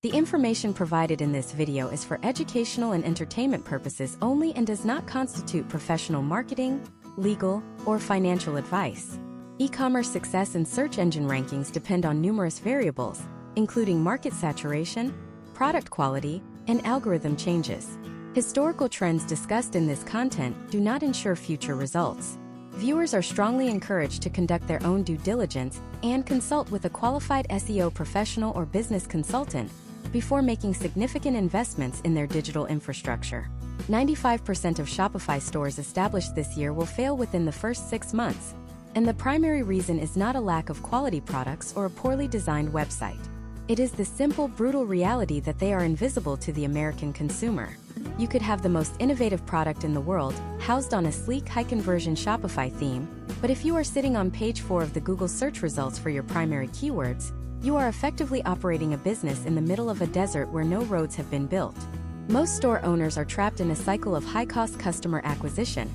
The information provided in this video is for educational and entertainment purposes only and does not constitute professional marketing, legal, or financial advice. E-commerce success and search engine rankings depend on numerous variables, including market saturation, product quality, and algorithm changes. Historical trends discussed in this content do not ensure future results. Viewers are strongly encouraged to conduct their own due diligence and consult with a qualified SEO professional or business consultant before making significant investments in their digital infrastructure. 95% of Shopify stores established this year will fail within the first 6 months, and the primary reason is not a lack of quality products or a poorly designed website. It is the simple, brutal reality that they are invisible to the American consumer. You could have the most innovative product in the world, housed on a sleek, high-conversion Shopify theme, but if you are sitting on page 4 of the Google search results for your primary keywords, you are effectively operating a business in the middle of a desert where no roads have been built. Most store owners are trapped in a cycle of high-cost customer acquisition,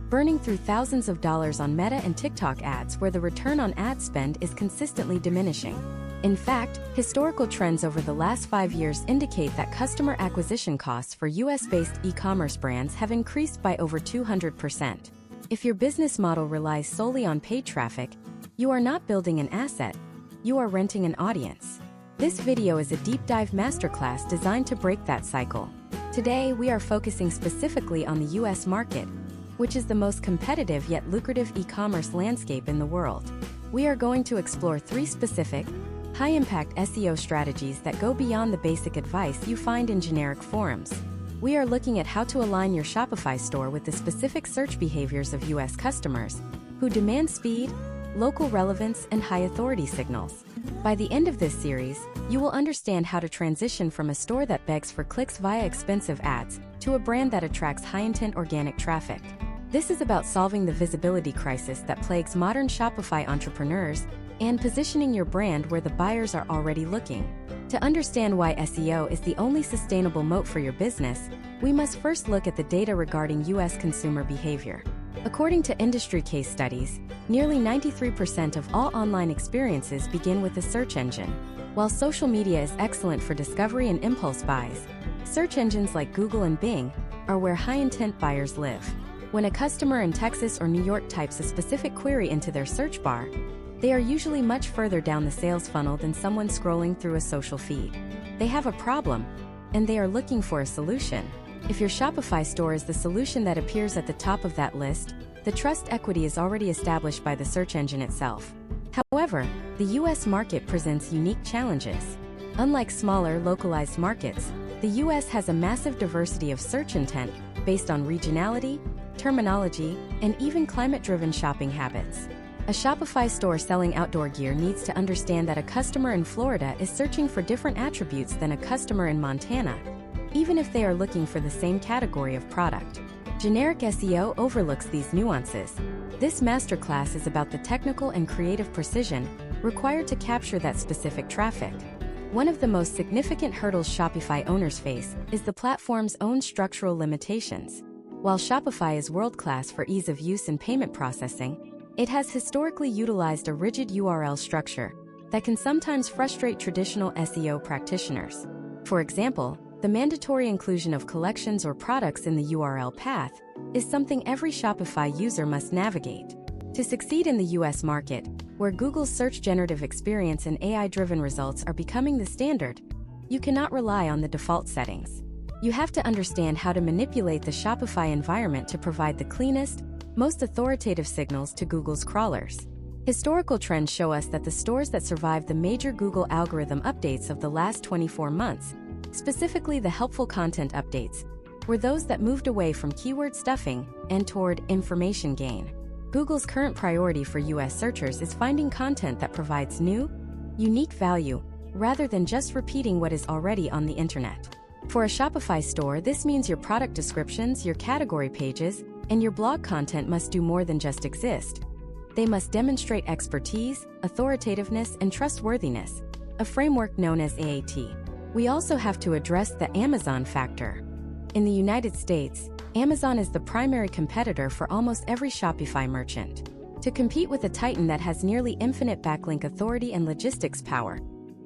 burning through thousands of dollars on Meta and TikTok ads where the return on ad spend is consistently diminishing. In fact, historical trends over the last 5 years indicate that customer acquisition costs for US-based e-commerce brands have increased by over 200%. If your business model relies solely on paid traffic, you are not building an asset, you are renting an audience. This video is a deep dive masterclass designed to break that cycle. Today, we are focusing specifically on the US market, which is the most competitive yet lucrative e-commerce landscape in the world. We are going to explore 3 specific, high-impact SEO strategies that go beyond the basic advice you find in generic forums. We are looking at how to align your Shopify store with the specific search behaviors of US customers, who demand speed, local relevance, and high-authority signals. By the end of this series, you will understand how to transition from a store that begs for clicks via expensive ads to a brand that attracts high-intent organic traffic. This is about solving the visibility crisis that plagues modern Shopify entrepreneurs and positioning your brand where the buyers are already looking. To understand why SEO is the only sustainable moat for your business, we must first look at the data regarding US consumer behavior. According to industry case studies, nearly 93% of all online experiences begin with a search engine. While social media is excellent for discovery and impulse buys, search engines like Google and Bing are where high-intent buyers live. When a customer in Texas or New York types a specific query into their search bar, they are usually much further down the sales funnel than someone scrolling through a social feed. They have a problem, and they are looking for a solution. If your Shopify store is the solution that appears at the top of that list, the trust equity is already established by the search engine itself. However, the US market presents unique challenges. Unlike smaller, localized markets, the US has a massive diversity of search intent based on regionality, terminology, and even climate-driven shopping habits. A Shopify store selling outdoor gear needs to understand that a customer in Florida is searching for different attributes than a customer in Montana, even if they are looking for the same category of product. Generic SEO overlooks these nuances. This masterclass is about the technical and creative precision required to capture that specific traffic. One of the most significant hurdles Shopify owners face is the platform's own structural limitations. While Shopify is world-class for ease of use and payment processing, it has historically utilized a rigid URL structure that can sometimes frustrate traditional SEO practitioners. For example, the mandatory inclusion of collections or products in the URL path is something every Shopify user must navigate. To succeed in the US market, where Google's search generative experience and AI-driven results are becoming the standard, you cannot rely on the default settings. You have to understand how to manipulate the Shopify environment to provide the cleanest, most authoritative signals to Google's crawlers. Historical trends show us that the stores that survived the major Google algorithm updates of the last 24 months, specifically the helpful content updates, were those that moved away from keyword stuffing and toward information gain. Google's current priority for US searchers is finding content that provides new, unique value, rather than just repeating what is already on the internet. For a Shopify store, this means your product descriptions, your category pages, and your blog content must do more than just exist. They must demonstrate expertise, authoritativeness, and trustworthiness, a framework known as AAT. We also have to address the Amazon factor. In the United States, Amazon is the primary competitor for almost every Shopify merchant. To compete with a titan that has nearly infinite backlink authority and logistics power,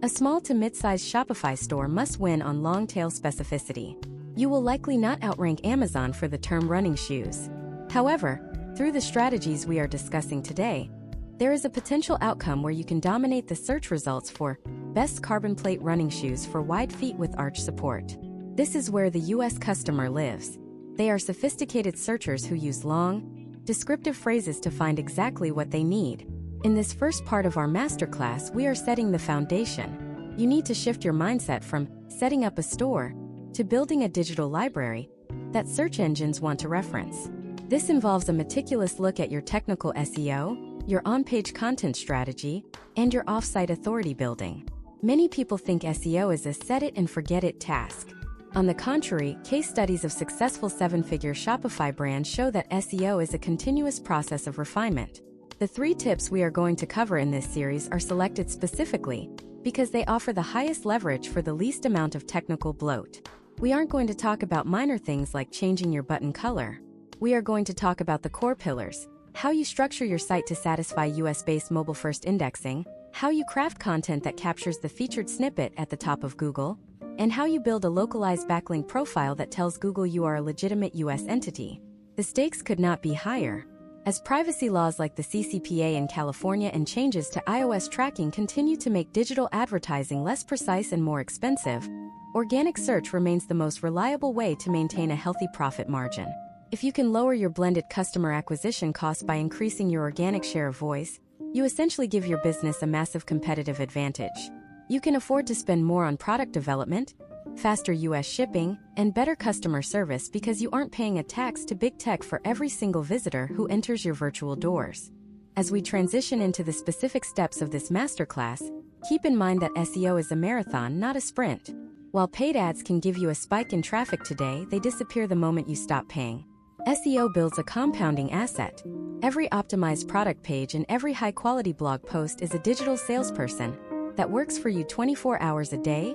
A small to mid-sized Shopify store must win on long-tail specificity. You will likely not outrank Amazon for the term running shoes. However, through the strategies we are discussing today, there is a potential outcome where you can dominate the search results for best carbon plate running shoes for wide feet with arch support. This is where the US customer lives. They are sophisticated searchers who use long, descriptive phrases to find exactly what they need. In this first part of our masterclass, we are setting the foundation. You need to shift your mindset from setting up a store to building a digital library that search engines want to reference. This involves a meticulous look at your technical SEO, your on-page content strategy, and your off-site authority building. Many people think SEO is a set-it-and-forget-it task. On the contrary, case studies of successful seven-figure Shopify brands show that SEO is a continuous process of refinement. The 3 tips we are going to cover in this series are selected specifically because they offer the highest leverage for the least amount of technical bloat. We aren't going to talk about minor things like changing your button color. We are going to talk about the core pillars: how you structure your site to satisfy US-based mobile-first indexing, how you craft content that captures the featured snippet at the top of Google, and how you build a localized backlink profile that tells Google you are a legitimate US entity. The stakes could not be higher. As privacy laws like the CCPA in California and changes to iOS tracking continue to make digital advertising less precise and more expensive, organic search remains the most reliable way to maintain a healthy profit margin. If you can lower your blended customer acquisition costs by increasing your organic share of voice, you essentially give your business a massive competitive advantage. You can afford to spend more on product development, faster US shipping, and better customer service because you aren't paying a tax to big tech for every single visitor who enters your virtual doors. As we transition into the specific steps of this masterclass, keep in mind that SEO is a marathon, not a sprint. While paid ads can give you a spike in traffic today, they disappear the moment you stop paying. SEO builds a compounding asset. Every optimized product page and every high-quality blog post is a digital salesperson that works for you 24 hours a day,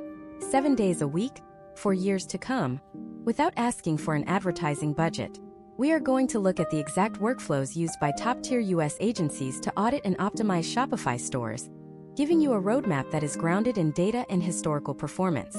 7 days a week, for years to come, without asking for an advertising budget. We are going to look at the exact workflows used by top-tier US agencies to audit and optimize Shopify stores, giving you a roadmap that is grounded in data and historical performance.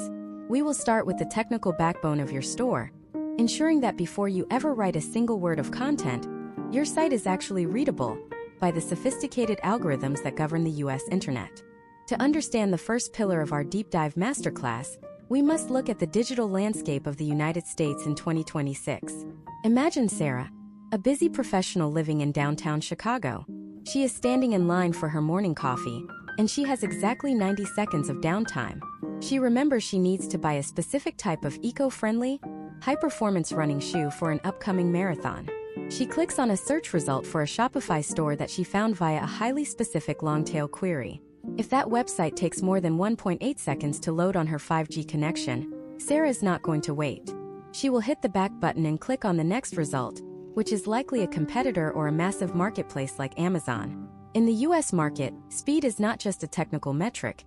We will start with the technical backbone of your store, ensuring that before you ever write a single word of content, your site is actually readable by the sophisticated algorithms that govern the US internet. To understand the first pillar of our deep dive masterclass, we must look at the digital landscape of the United States in 2026. Imagine Sarah, a busy professional living in downtown Chicago. She is standing in line for her morning coffee, and she has exactly 90 seconds of downtime. She remembers she needs to buy a specific type of eco-friendly, high-performance running shoe for an upcoming marathon. She clicks on a search result for a Shopify store that she found via a highly specific long-tail query. If that website takes more than 1.8 seconds to load on her 5G connection, Sarah is not going to wait. She will hit the back button and click on the next result, which is likely a competitor or a massive marketplace like Amazon. In the US market, speed is not just a technical metric.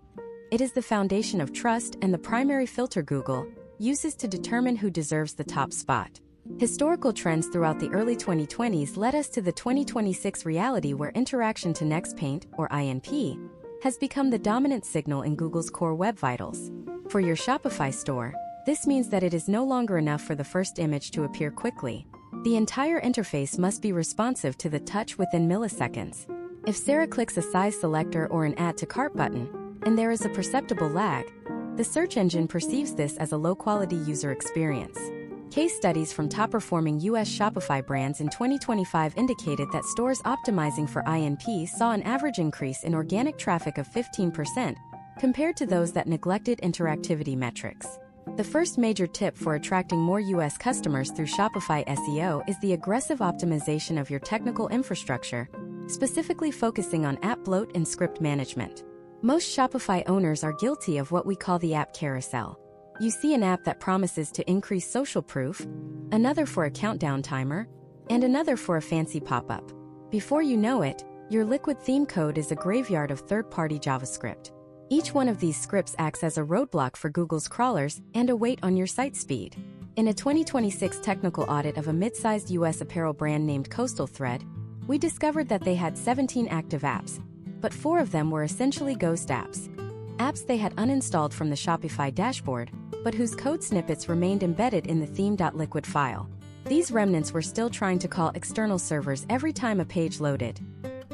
It is the foundation of trust and the primary filter Google uses to determine who deserves the top spot. Historical trends throughout the early 2020s led us to the 2026 reality where interaction to next paint, or INP, has become the dominant signal in Google's core web vitals. For your Shopify store, this means that it is no longer enough for the first image to appear quickly. The entire interface must be responsive to the touch within milliseconds. If Sarah clicks a size selector or an add to cart button, and there is a perceptible lag, the search engine perceives this as a low-quality user experience. Case studies from top-performing US Shopify brands in 2025 indicated that stores optimizing for INP saw an average increase in organic traffic of 15% compared to those that neglected interactivity metrics. The first major tip for attracting more US customers through Shopify SEO is the aggressive optimization of your technical infrastructure, specifically focusing on app bloat and script management. Most Shopify owners are guilty of what we call the app carousel. You see an app that promises to increase social proof, another for a countdown timer, and another for a fancy pop-up. Before you know it, your liquid theme code is a graveyard of third-party JavaScript. Each one of these scripts acts as a roadblock for Google's crawlers and a weight on your site speed. In a 2026 technical audit of a mid-sized US apparel brand named Coastal Thread, we discovered that they had 17 active apps, but 4 of them were essentially ghost apps. apps they had uninstalled from the Shopify dashboard, but whose code snippets remained embedded in the theme.liquid file. These remnants were still trying to call external servers every time a page loaded,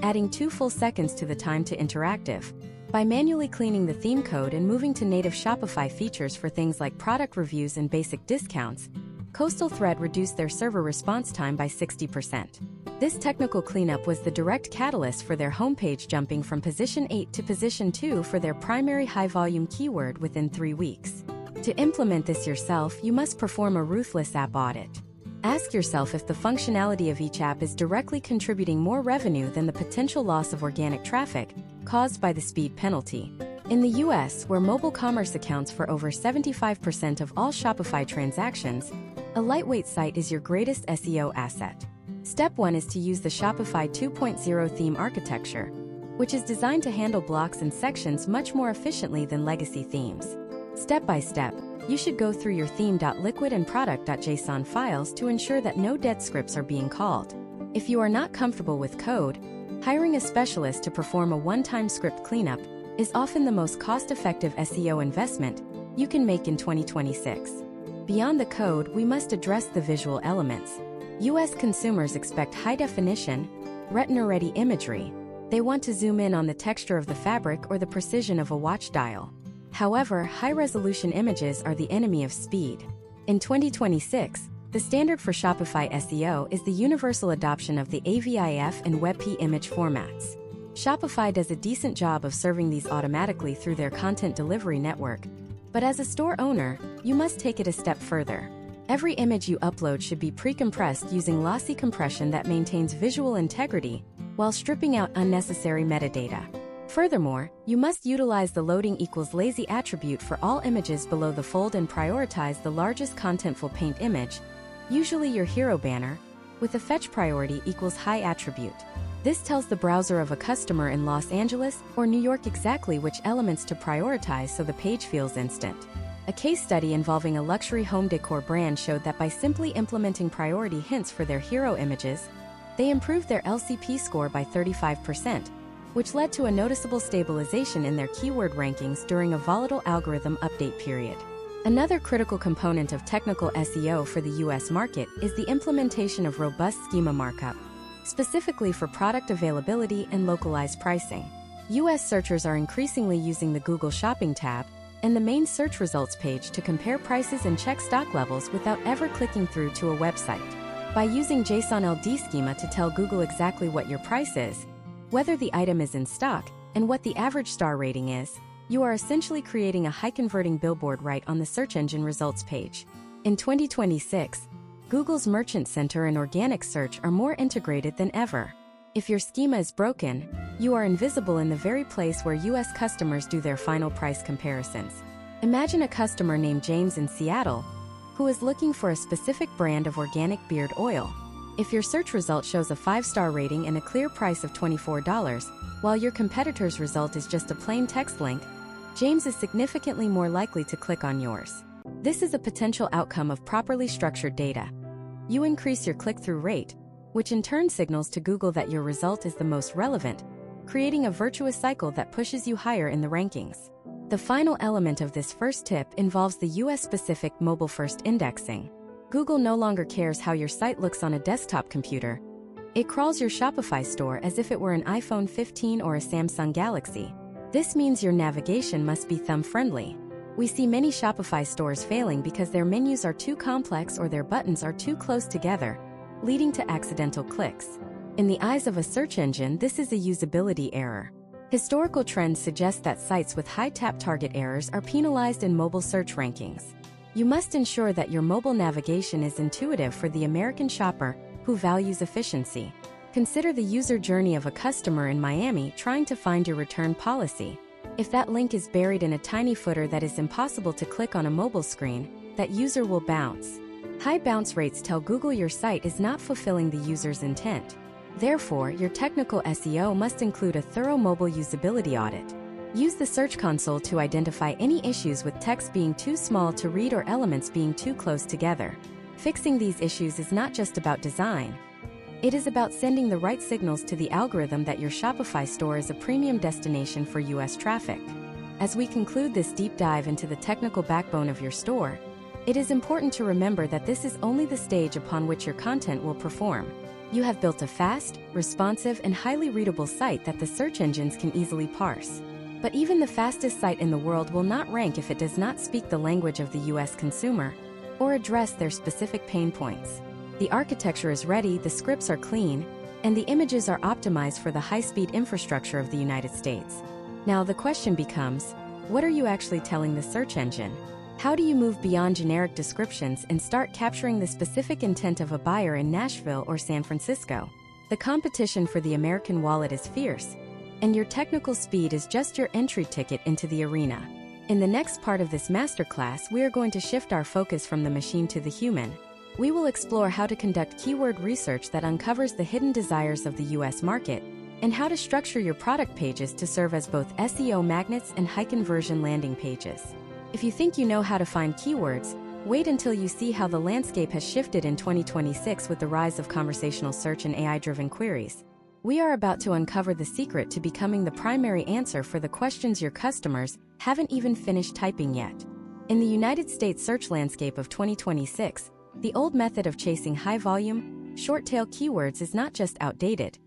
adding 2 full seconds to the time to interactive. By manually cleaning the theme code and moving to native Shopify features for things like product reviews and basic discounts, Coastal Thread reduced their server response time by 60%. This technical cleanup was the direct catalyst for their homepage jumping from position 8 to position 2 for their primary high-volume keyword within 3 weeks. To implement this yourself, you must perform a ruthless app audit. Ask yourself if the functionality of each app is directly contributing more revenue than the potential loss of organic traffic caused by the speed penalty. In the US, where mobile commerce accounts for over 75% of all Shopify transactions, a lightweight site is your greatest SEO asset. Step 1 is to use the Shopify 2.0 theme architecture, which is designed to handle blocks and sections much more efficiently than legacy themes. Step by step, you should go through your theme.liquid and product.json files to ensure that no dead scripts are being called. If you are not comfortable with code, hiring a specialist to perform a one-time script cleanup is often the most cost-effective SEO investment you can make in 2026. Beyond the code, we must address the visual elements. US consumers expect high-definition, retina-ready imagery. They want to zoom in on the texture of the fabric or the precision of a watch dial. However, high-resolution images are the enemy of speed. In 2026, the standard for Shopify SEO is the universal adoption of the AVIF and WebP image formats. Shopify does a decent job of serving these automatically through their content delivery network, but as a store owner, you must take it a step further. Every image you upload should be pre-compressed using lossy compression that maintains visual integrity while stripping out unnecessary metadata. Furthermore, you must utilize the loading equals lazy attribute for all images below the fold and prioritize the largest contentful paint image, usually your hero banner, with a fetch priority equals high attribute. This tells the browser of a customer in Los Angeles or New York exactly which elements to prioritize so the page feels instant. A case study involving a luxury home decor brand showed that by simply implementing priority hints for their hero images, they improved their LCP score by 35%, which led to a noticeable stabilization in their keyword rankings during a volatile algorithm update period. Another critical component of technical SEO for the US market is the implementation of robust schema markup, specifically for product availability and localized pricing. US searchers are increasingly using the Google Shopping tab and the main search results page to compare prices and check stock levels without ever clicking through to a website. By using JSON LD schema to tell Google exactly what your price is, whether the item is in stock, and what the average star rating is, you are essentially creating a high-converting billboard right on the search engine results page. In 2026, Google's Merchant Center and organic search are more integrated than ever. If your schema is broken, you are invisible in the very place where US customers do their final price comparisons. Imagine a customer named James in Seattle who is looking for a specific brand of organic beard oil. If your search result shows a 5-star rating and a clear price of $24, while your competitor's result is just a plain text link, James is significantly more likely to click on yours. This is a potential outcome of properly structured data. You increase your click-through rate, which in turn signals to Google that your result is the most relevant, creating a virtuous cycle that pushes you higher in the rankings. The final element of this first tip involves the US-specific mobile-first indexing. Google no longer cares how your site looks on a desktop computer. It crawls your Shopify store as if it were an iPhone 15 or a Samsung Galaxy. This means your navigation must be thumb-friendly. We see many Shopify stores failing because their menus are too complex or their buttons are too close together, leading to accidental clicks. In the eyes of a search engine, this is a usability error. Historical trends suggest that sites with high tap target errors are penalized in mobile search rankings. You must ensure that your mobile navigation is intuitive for the American shopper who values efficiency. Consider the user journey of a customer in Miami trying to find your return policy. If that link is buried in a tiny footer that is impossible to click on a mobile screen, that user will bounce. High bounce rates tell Google your site is not fulfilling the user's intent. Therefore, your technical SEO must include a thorough mobile usability audit. Use the Search Console to identify any issues with text being too small to read or elements being too close together. Fixing these issues is not just about design. It is about sending the right signals to the algorithm that your Shopify store is a premium destination for US traffic. As we conclude this deep dive into the technical backbone of your store, it is important to remember that this is only the stage upon which your content will perform. You have built a fast, responsive, and highly readable site that the search engines can easily parse. But even the fastest site in the world will not rank if it does not speak the language of the US consumer or address their specific pain points. The architecture is ready, the scripts are clean, and the images are optimized for the high-speed infrastructure of the United States. Now the question becomes, what are you actually telling the search engine? How do you move beyond generic descriptions and start capturing the specific intent of a buyer in Nashville or San Francisco? The competition for the American wallet is fierce, and your technical speed is just your entry ticket into the arena. In the next part of this masterclass, we are going to shift our focus from the machine to the human. We will explore how to conduct keyword research that uncovers the hidden desires of the US market, and how to structure your product pages to serve as both SEO magnets and high-conversion landing pages. If you think you know how to find keywords, wait until you see how the landscape has shifted in 2026 with the rise of conversational search and AI-driven queries. We are about to uncover the secret to becoming the primary answer for the questions your customers haven't even finished typing yet. In the United States search landscape of 2026, the old method of chasing high-volume, short-tail keywords is not just outdated.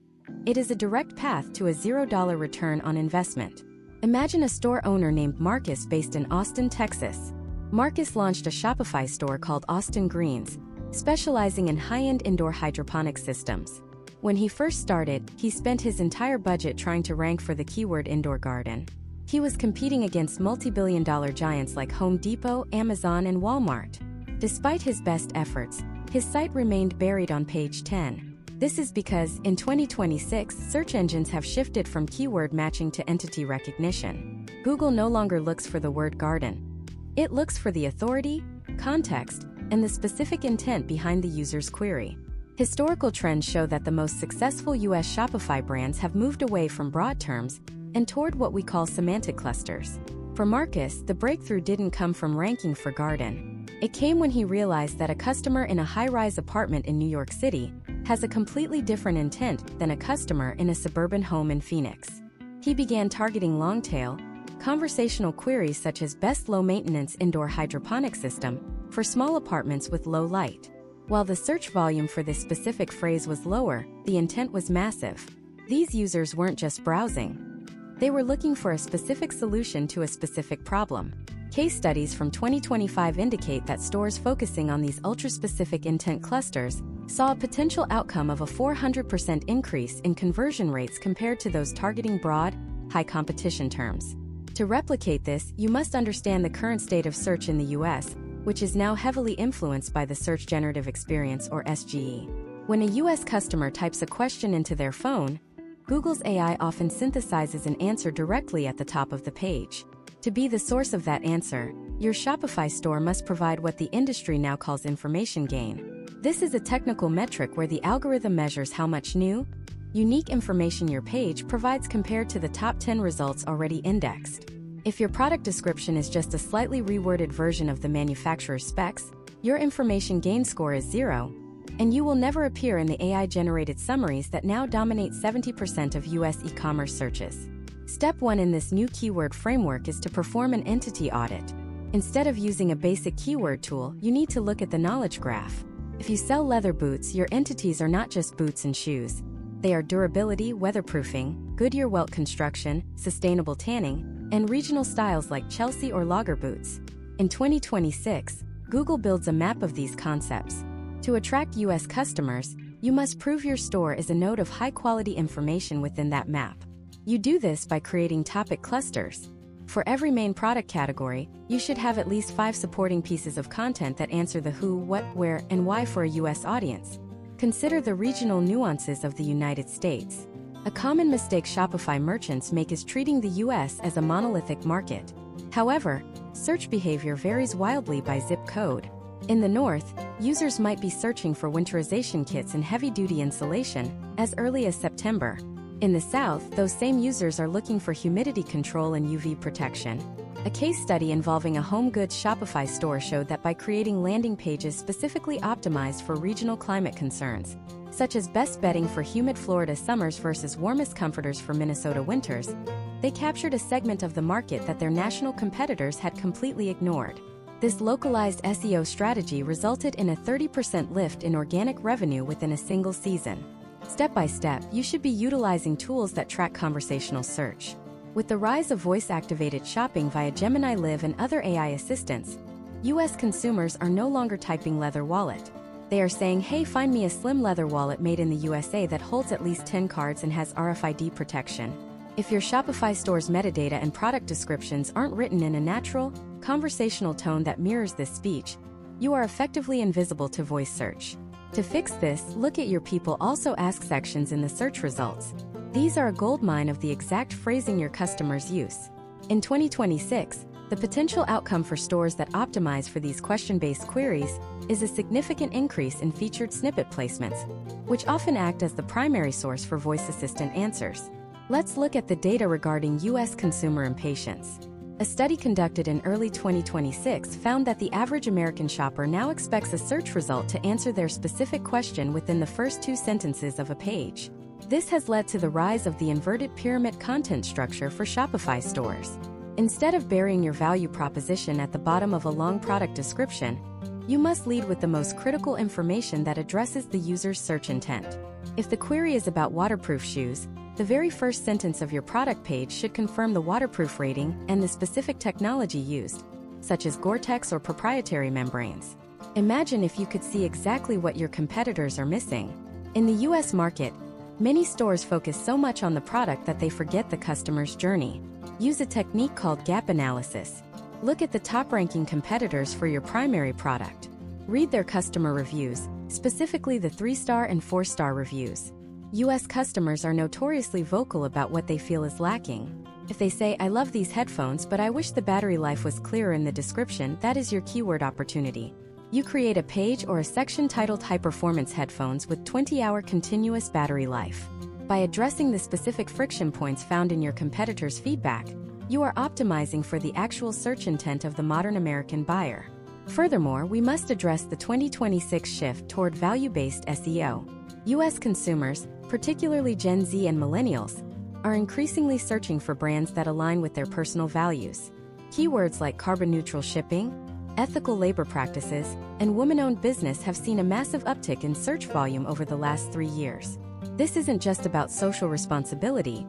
It is a direct path to a $0 return on investment. Imagine a store owner named Marcus based in Austin, Texas. Marcus launched a Shopify store called Austin Greens, specializing in high-end indoor hydroponic systems. When he first started, he spent his entire budget trying to rank for the keyword indoor garden. He was competing against multi-billion-dollar giants like Home Depot, Amazon, and Walmart. Despite his best efforts, his site remained buried on page 10. This is because, in 2026, search engines have shifted from keyword matching to entity recognition. Google no longer looks for the word garden. It looks for the authority, context, and the specific intent behind the user's query. Historical trends show that the most successful US Shopify brands have moved away from broad terms and toward what we call semantic clusters. For Marcus, the breakthrough didn't come from ranking for garden. It came when he realized that a customer in a high-rise apartment in New York City has a completely different intent than a customer in a suburban home in Phoenix. He began targeting long-tail, conversational queries such as best low-maintenance indoor hydroponic system for small apartments with low light. While the search volume for this specific phrase was lower, the intent was massive. These users weren't just browsing. They were looking for a specific solution to a specific problem. Case studies from 2025 indicate that stores focusing on these ultra-specific intent clusters saw a potential outcome of a 400% increase in conversion rates compared to those targeting broad, high-competition terms. To replicate this, you must understand the current state of search in the US, which is now heavily influenced by the Search Generative Experience or SGE. When a US customer types a question into their phone, Google's AI often synthesizes an answer directly at the top of the page. To be the source of that answer, your Shopify store must provide what the industry now calls information gain. This is a technical metric where the algorithm measures how much new, unique information your page provides compared to the top 10 results already indexed. If your product description is just a slightly reworded version of the manufacturer's specs, your information gain score is 0, and you will never appear in the AI-generated summaries that now dominate 70% of US e-commerce searches. Step 1 in this new keyword framework is to perform an entity audit. Instead of using a basic keyword tool, you need to look at the knowledge graph. If you sell leather boots, your entities are not just boots and shoes. They are durability, weatherproofing, Goodyear welt construction, sustainable tanning, and regional styles like Chelsea or Lager boots. In 2026, Google builds a map of these concepts. To attract US customers, you must prove your store is a node of high-quality information within that map. You do this by creating topic clusters. For every main product category, you should have at least 5 supporting pieces of content that answer the who, what, where, and why for a US audience. Consider the regional nuances of the United States. A common mistake Shopify merchants make is treating the US as a monolithic market. However, search behavior varies wildly by zip code. In the north, users might be searching for winterization kits and heavy-duty insulation as early as September. In the south, those same users are looking for humidity control and UV protection. A case study involving a home goods Shopify store showed that by creating landing pages specifically optimized for regional climate concerns, such as best bedding for humid Florida summers versus warmest comforters for Minnesota winters, they captured a segment of the market that their national competitors had completely ignored. This localized SEO strategy resulted in a 30% lift in organic revenue within a single season. Step by step, you should be utilizing tools that track conversational search. With the rise of voice-activated shopping via Gemini Live and other AI assistants, US consumers are no longer typing leather wallet. They are saying, hey, find me a slim leather wallet made in the USA that holds at least 10 cards and has RFID protection. If your Shopify store's metadata and product descriptions aren't written in a natural, conversational tone that mirrors this speech, you are effectively invisible to voice search. To fix this, look at your people also ask sections in the search results. These are a goldmine of the exact phrasing your customers use. In 2026, the potential outcome for stores that optimize for these question-based queries is a significant increase in featured snippet placements, which often act as the primary source for voice assistant answers. Let's look at the data regarding US consumer impatience. A study conducted in early 2026 found that the average American shopper now expects a search result to answer their specific question within the first 2 sentences of a page. This has led to the rise of the inverted pyramid content structure for Shopify stores. Instead of burying your value proposition at the bottom of a long product description, you must lead with the most critical information that addresses the user's search intent. If the query is about waterproof shoes, the very first sentence of your product page should confirm the waterproof rating and the specific technology used, such as Gore-Tex or proprietary membranes. Imagine if you could see exactly what your competitors are missing. In the US market, many stores focus so much on the product that they forget the customer's journey. Use a technique called gap analysis. Look at the top-ranking competitors for your primary product. Read their customer reviews, specifically the 3-star and 4-star reviews. US customers are notoriously vocal about what they feel is lacking. If they say, I love these headphones but I wish the battery life was clearer in the description, that is your keyword opportunity. You create a page or a section titled High Performance Headphones with 20-hour continuous battery life. By addressing the specific friction points found in your competitors' feedback, you are optimizing for the actual search intent of the modern American buyer. Furthermore, we must address the 2026 shift toward value-based SEO. US consumers, particularly Gen Z and millennials, are increasingly searching for brands that align with their personal values. Keywords like carbon-neutral shipping, ethical labor practices, and women-owned business have seen a massive uptick in search volume over the last 3 years. This isn't just about social responsibility,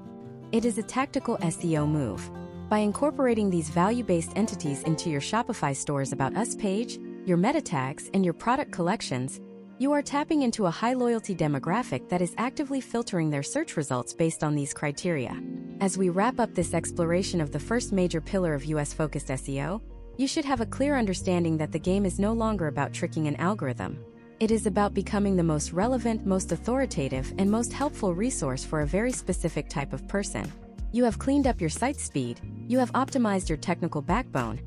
it is a tactical SEO move. By incorporating these value-based entities into your Shopify store's About Us page, your meta tags, and your product collections, you are tapping into a high-loyalty demographic that is actively filtering their search results based on these criteria. As we wrap up this exploration of the first major pillar of US-focused SEO, you should have a clear understanding that the game is no longer about tricking an algorithm. It is about becoming the most relevant, most authoritative, and most helpful resource for a very specific type of person. You have cleaned up your site speed, you have optimized your technical backbone,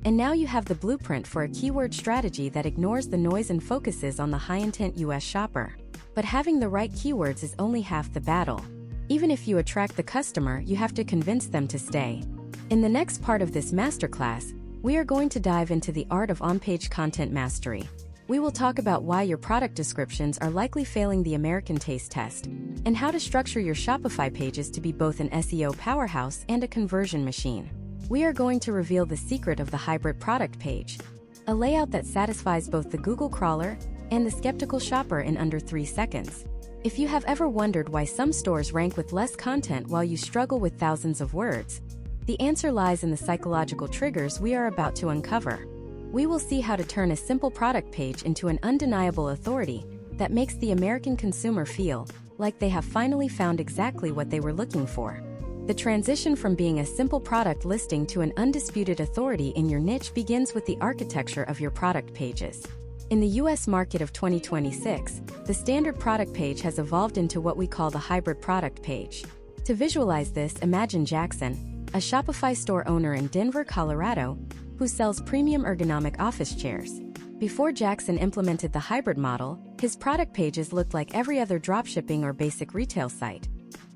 and now you have the blueprint for a keyword strategy that ignores the noise and focuses on the high-intent US shopper. But having the right keywords is only half the battle. Even if you attract the customer, you have to convince them to stay. In the next part of this masterclass, we are going to dive into the art of on-page content mastery. We will talk about why your product descriptions are likely failing the American taste test, and how to structure your Shopify pages to be both an SEO powerhouse and a conversion machine. We are going to reveal the secret of the hybrid product page, a layout that satisfies both the Google crawler and the skeptical shopper in under 3 seconds. If you have ever wondered why some stores rank with less content while you struggle with thousands of words, the answer lies in the psychological triggers we are about to uncover. We will see how to turn a simple product page into an undeniable authority that makes the American consumer feel like they have finally found exactly what they were looking for. The transition from being a simple product listing to an undisputed authority in your niche begins with the architecture of your product pages. In the US market of 2026, the standard product page has evolved into what we call the hybrid product page. To visualize this, imagine Jackson, a Shopify store owner in Denver, Colorado, who sells premium ergonomic office chairs. Before Jackson implemented the hybrid model, his product pages looked like every other dropshipping or basic retail site.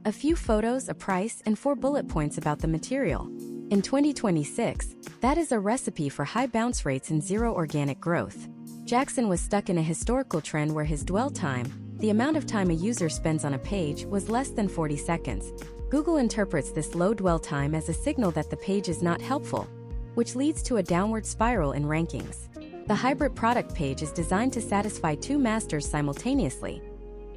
A few photos, a price, and 4 bullet points about the material. In 2026, that is a recipe for high bounce rates and zero organic growth. Jackson was stuck in a historical trend where his dwell time, the amount of time a user spends on a page was less than 40 seconds. Google interprets this low dwell time as a signal that the page is not helpful, which leads to a downward spiral in rankings. The hybrid product page is designed to satisfy two masters simultaneously: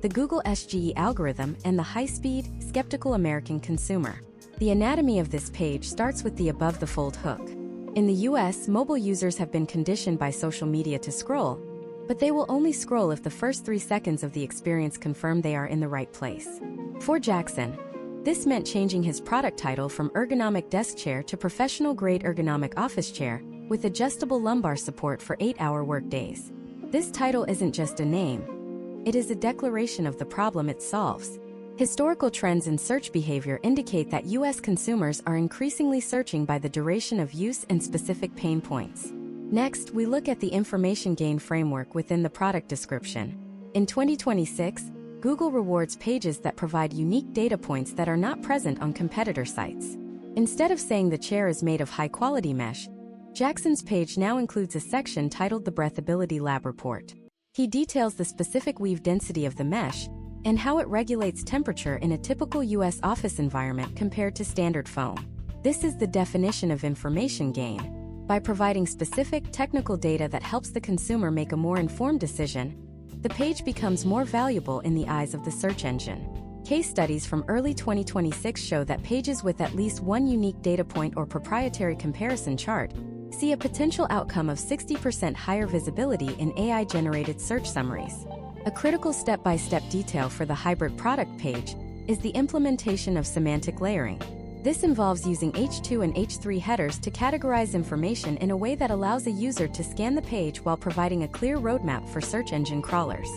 the Google SGE algorithm and the high-speed, skeptical American consumer. The anatomy of this page starts with the above-the-fold hook. In the US, mobile users have been conditioned by social media to scroll, but they will only scroll if the first 3 seconds of the experience confirm they are in the right place. For Jackson, this meant changing his product title from ergonomic desk chair to professional-grade ergonomic office chair, with adjustable lumbar support for 8-hour workdays. This title isn't just a name, it is a declaration of the problem it solves. Historical trends in search behavior indicate that US consumers are increasingly searching by the duration of use and specific pain points. Next, we look at the information gain framework within the product description. In 2026, Google rewards pages that provide unique data points that are not present on competitor sites. Instead of saying the chair is made of high-quality mesh, Jackson's page now includes a section titled the Breathability Lab Report. He details the specific weave density of the mesh and how it regulates temperature in a typical US office environment compared to standard foam. This is the definition of information gain. By providing specific technical data that helps the consumer make a more informed decision, the page becomes more valuable in the eyes of the search engine. Case studies from early 2026 show that pages with at least one unique data point or proprietary comparison chart see a potential outcome of 60% higher visibility in AI-generated search summaries. A critical step-by-step detail for the hybrid product page is the implementation of semantic layering. This involves using H2 and H3 headers to categorize information in a way that allows a user to scan the page while providing a clear roadmap for search engine crawlers.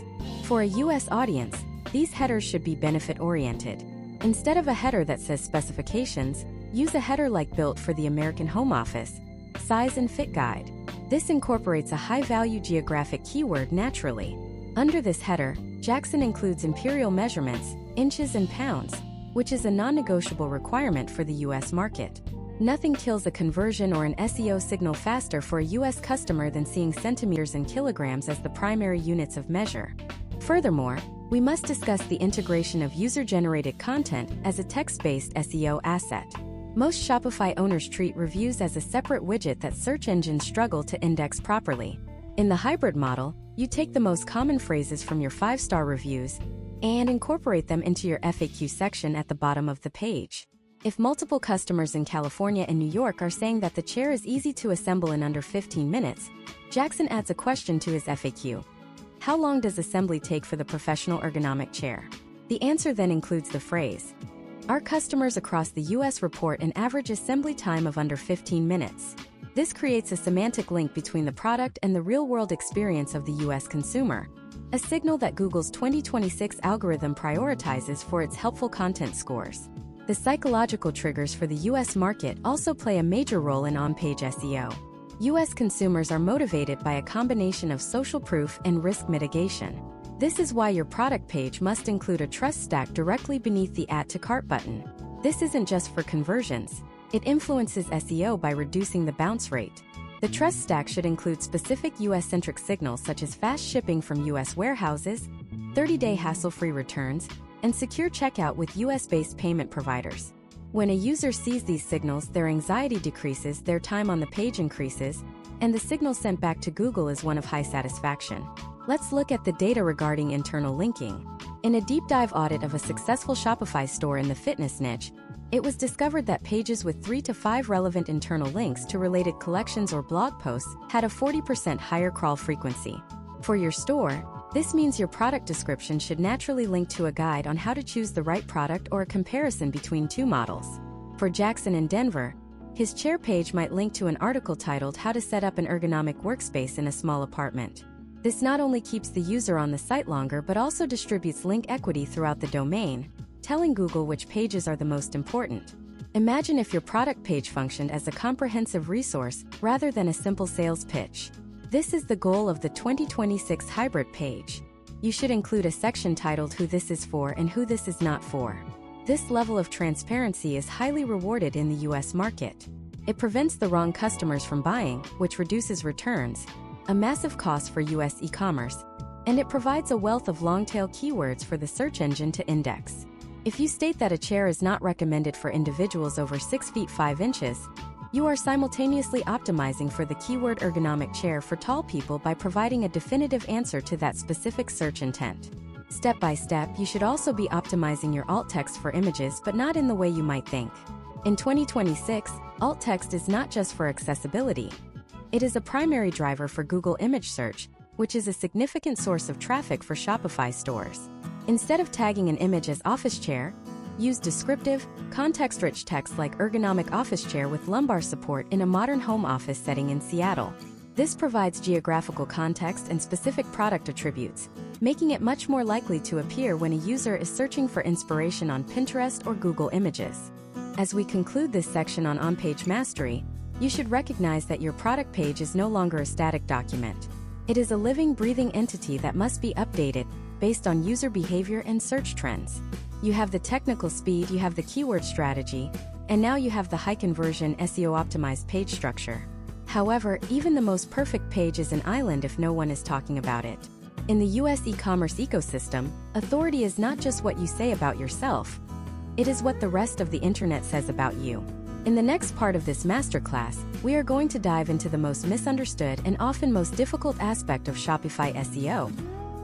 For a US audience, these headers should be benefit-oriented. Instead of a header that says specifications, use a header like Built for the American Home Office, Size and Fit Guide. This incorporates a high-value geographic keyword naturally. Under this header, Jackson includes imperial measurements, inches and pounds, which is a non-negotiable requirement for the US market. Nothing kills a conversion or an SEO signal faster for a US customer than seeing centimeters and kilograms as the primary units of measure. Furthermore, we must discuss the integration of user-generated content as a text-based SEO asset. Most Shopify owners treat reviews as a separate widget that search engines struggle to index properly. In the hybrid model, you take the most common phrases from your 5-star reviews and incorporate them into your FAQ section at the bottom of the page. If multiple customers in California and New York are saying that the chair is easy to assemble in under 15 minutes, Jackson adds a question to his FAQ. How long does assembly take for the professional ergonomic chair? The answer then includes the phrase, our customers across the US report an average assembly time of under 15 minutes. This creates a semantic link between the product and the real-world experience of the US consumer, a signal that Google's 2026 algorithm prioritizes for its helpful content scores. The psychological triggers for the US market also play a major role in on-page SEO. US consumers are motivated by a combination of social proof and risk mitigation. This is why your product page must include a trust stack directly beneath the Add to Cart button. This isn't just for conversions. It influences SEO by reducing the bounce rate. The trust stack should include specific US-centric signals such as fast shipping from US warehouses, 30-day hassle-free returns, and secure checkout with US-based payment providers. When a user sees these signals, their anxiety decreases, their time on the page increases, and the signal sent back to Google is one of high satisfaction. Let's look at the data regarding internal linking. In a deep dive audit of a successful Shopify store in the fitness niche, it was discovered that pages with 3 to 5 relevant internal links to related collections or blog posts had a 40% higher crawl frequency. For your store, this means your product description should naturally link to a guide on how to choose the right product or a comparison between two models. For Jackson in Denver, his chair page might link to an article titled How to Set Up an Ergonomic Workspace in a Small Apartment. This not only keeps the user on the site longer but also distributes link equity throughout the domain, telling Google which pages are the most important. Imagine if your product page functioned as a comprehensive resource rather than a simple sales pitch. This is the goal of the 2026 hybrid page. You should include a section titled Who This Is For and Who This Is Not For. This level of transparency is highly rewarded in the US market. It prevents the wrong customers from buying, which reduces returns, a massive cost for US e-commerce, and it provides a wealth of long-tail keywords for the search engine to index. If you state that a chair is not recommended for individuals over 6 feet 5 inches, you are simultaneously optimizing for the keyword ergonomic chair for tall people by providing a definitive answer to that specific search intent. Step by step, you should also be optimizing your alt text for images, but not in the way you might think. In 2026, alt text is not just for accessibility. It is a primary driver for Google image search, which is a significant source of traffic for Shopify stores. Instead of tagging an image as office chair, use descriptive, context-rich text like ergonomic office chair with lumbar support in a modern home office setting in Seattle. This provides geographical context and specific product attributes, making it much more likely to appear when a user is searching for inspiration on Pinterest or Google Images. As we conclude this section on on-page mastery, you should recognize that your product page is no longer a static document. It is a living, breathing entity that must be updated based on user behavior and search trends. You have the technical speed, you have the keyword strategy, and now you have the high-conversion SEO-optimized page structure. However, even the most perfect page is an island if no one is talking about it. In the US e-commerce ecosystem, authority is not just what you say about yourself. It is what the rest of the internet says about you. In the next part of this masterclass, we are going to dive into the most misunderstood and often most difficult aspect of Shopify SEO: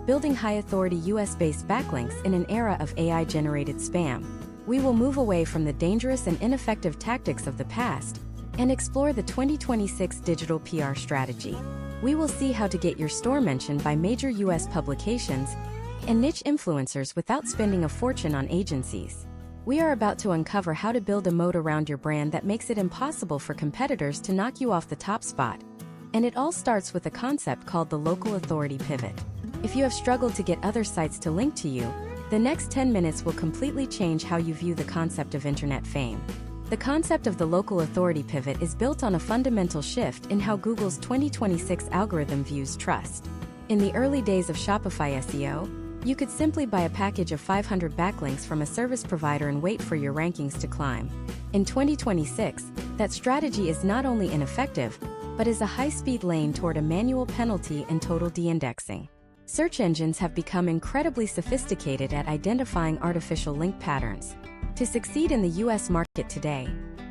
building high-authority US-based backlinks in an era of AI-generated spam. We will move away from the dangerous and ineffective tactics of the past and explore the 2026 digital PR strategy. We will see how to get your store mentioned by major US publications and niche influencers without spending a fortune on agencies. We are about to uncover how to build a moat around your brand that makes it impossible for competitors to knock you off the top spot. And it all starts with a concept called the local authority pivot. If you have struggled to get other sites to link to you, the next 10 minutes will completely change how you view the concept of internet fame. The concept of the local authority pivot is built on a fundamental shift in how Google's 2026 algorithm views trust. In the early days of Shopify SEO, you could simply buy a package of 500 backlinks from a service provider and wait for your rankings to climb. In 2026, that strategy is not only ineffective, but is a high-speed lane toward a manual penalty and total de-indexing. Search engines have become incredibly sophisticated at identifying artificial link patterns. To succeed in the US market today,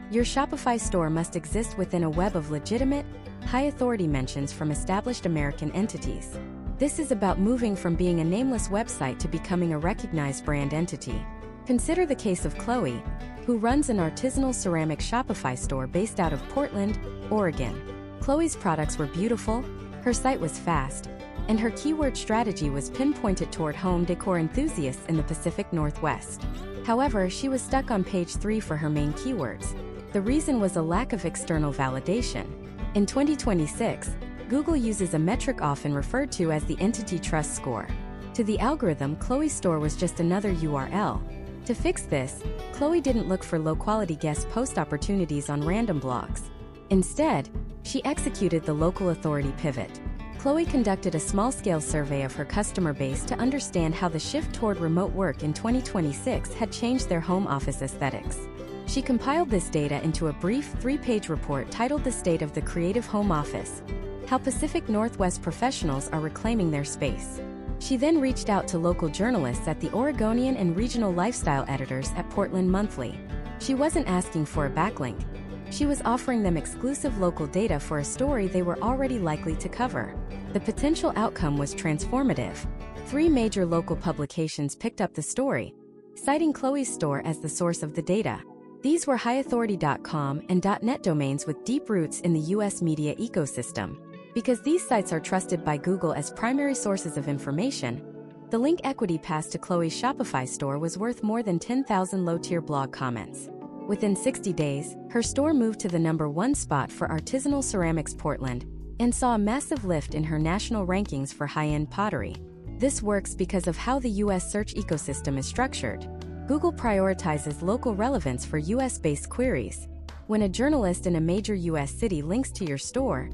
your Shopify store must exist within a web of legitimate, high-authority mentions from established American entities. This is about moving from being a nameless website to becoming a recognized brand entity. Consider the case of Chloe, who runs an artisanal ceramic Shopify store based out of Portland, Oregon. Chloe's products were beautiful, her site was fast, and her keyword strategy was pinpointed toward home decor enthusiasts in the Pacific Northwest. However, she was stuck on page 3 for her main keywords. The reason was a lack of external validation. In 2026, Google uses a metric often referred to as the Entity Trust Score. To the algorithm, Chloe's store was just another URL. To fix this, Chloe didn't look for low-quality guest post opportunities on random blogs. Instead, she executed the local authority pivot. Chloe conducted a small-scale survey of her customer base to understand how the shift toward remote work in 2026 had changed their home office aesthetics. She compiled this data into a brief 3-page report titled The State of the Creative Home Office: How Pacific Northwest Professionals Are Reclaiming Their Space. She then reached out to local journalists at the Oregonian and regional lifestyle editors at Portland Monthly. She wasn't asking for a backlink. She was offering them exclusive local data for a story they were already likely to cover. The potential outcome was transformative. 3 major local publications picked up the story, citing Chloe's store as the source of the data. These were highauthority.com and .net domains with deep roots in the US media ecosystem. Because these sites are trusted by Google as primary sources of information, the link equity passed to Chloe's Shopify store was worth more than 10,000 low-tier blog comments. Within 60 days, her store moved to the #1 spot for artisanal ceramics Portland and saw a massive lift in her national rankings for high-end pottery. This works because of how the US search ecosystem is structured. Google prioritizes local relevance for US-based queries. When a journalist in a major US city links to your store,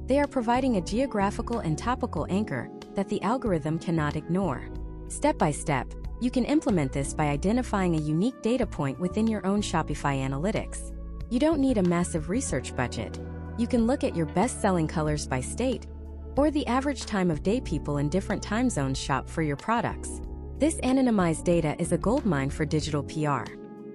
they are providing a geographical and topical anchor that the algorithm cannot ignore. Step by step, you can implement this by identifying a unique data point within your own Shopify analytics. You don't need a massive research budget. You can look at your best-selling colors by state, or the average time of day people in different time zones shop for your products. This anonymized data is a goldmine for digital PR.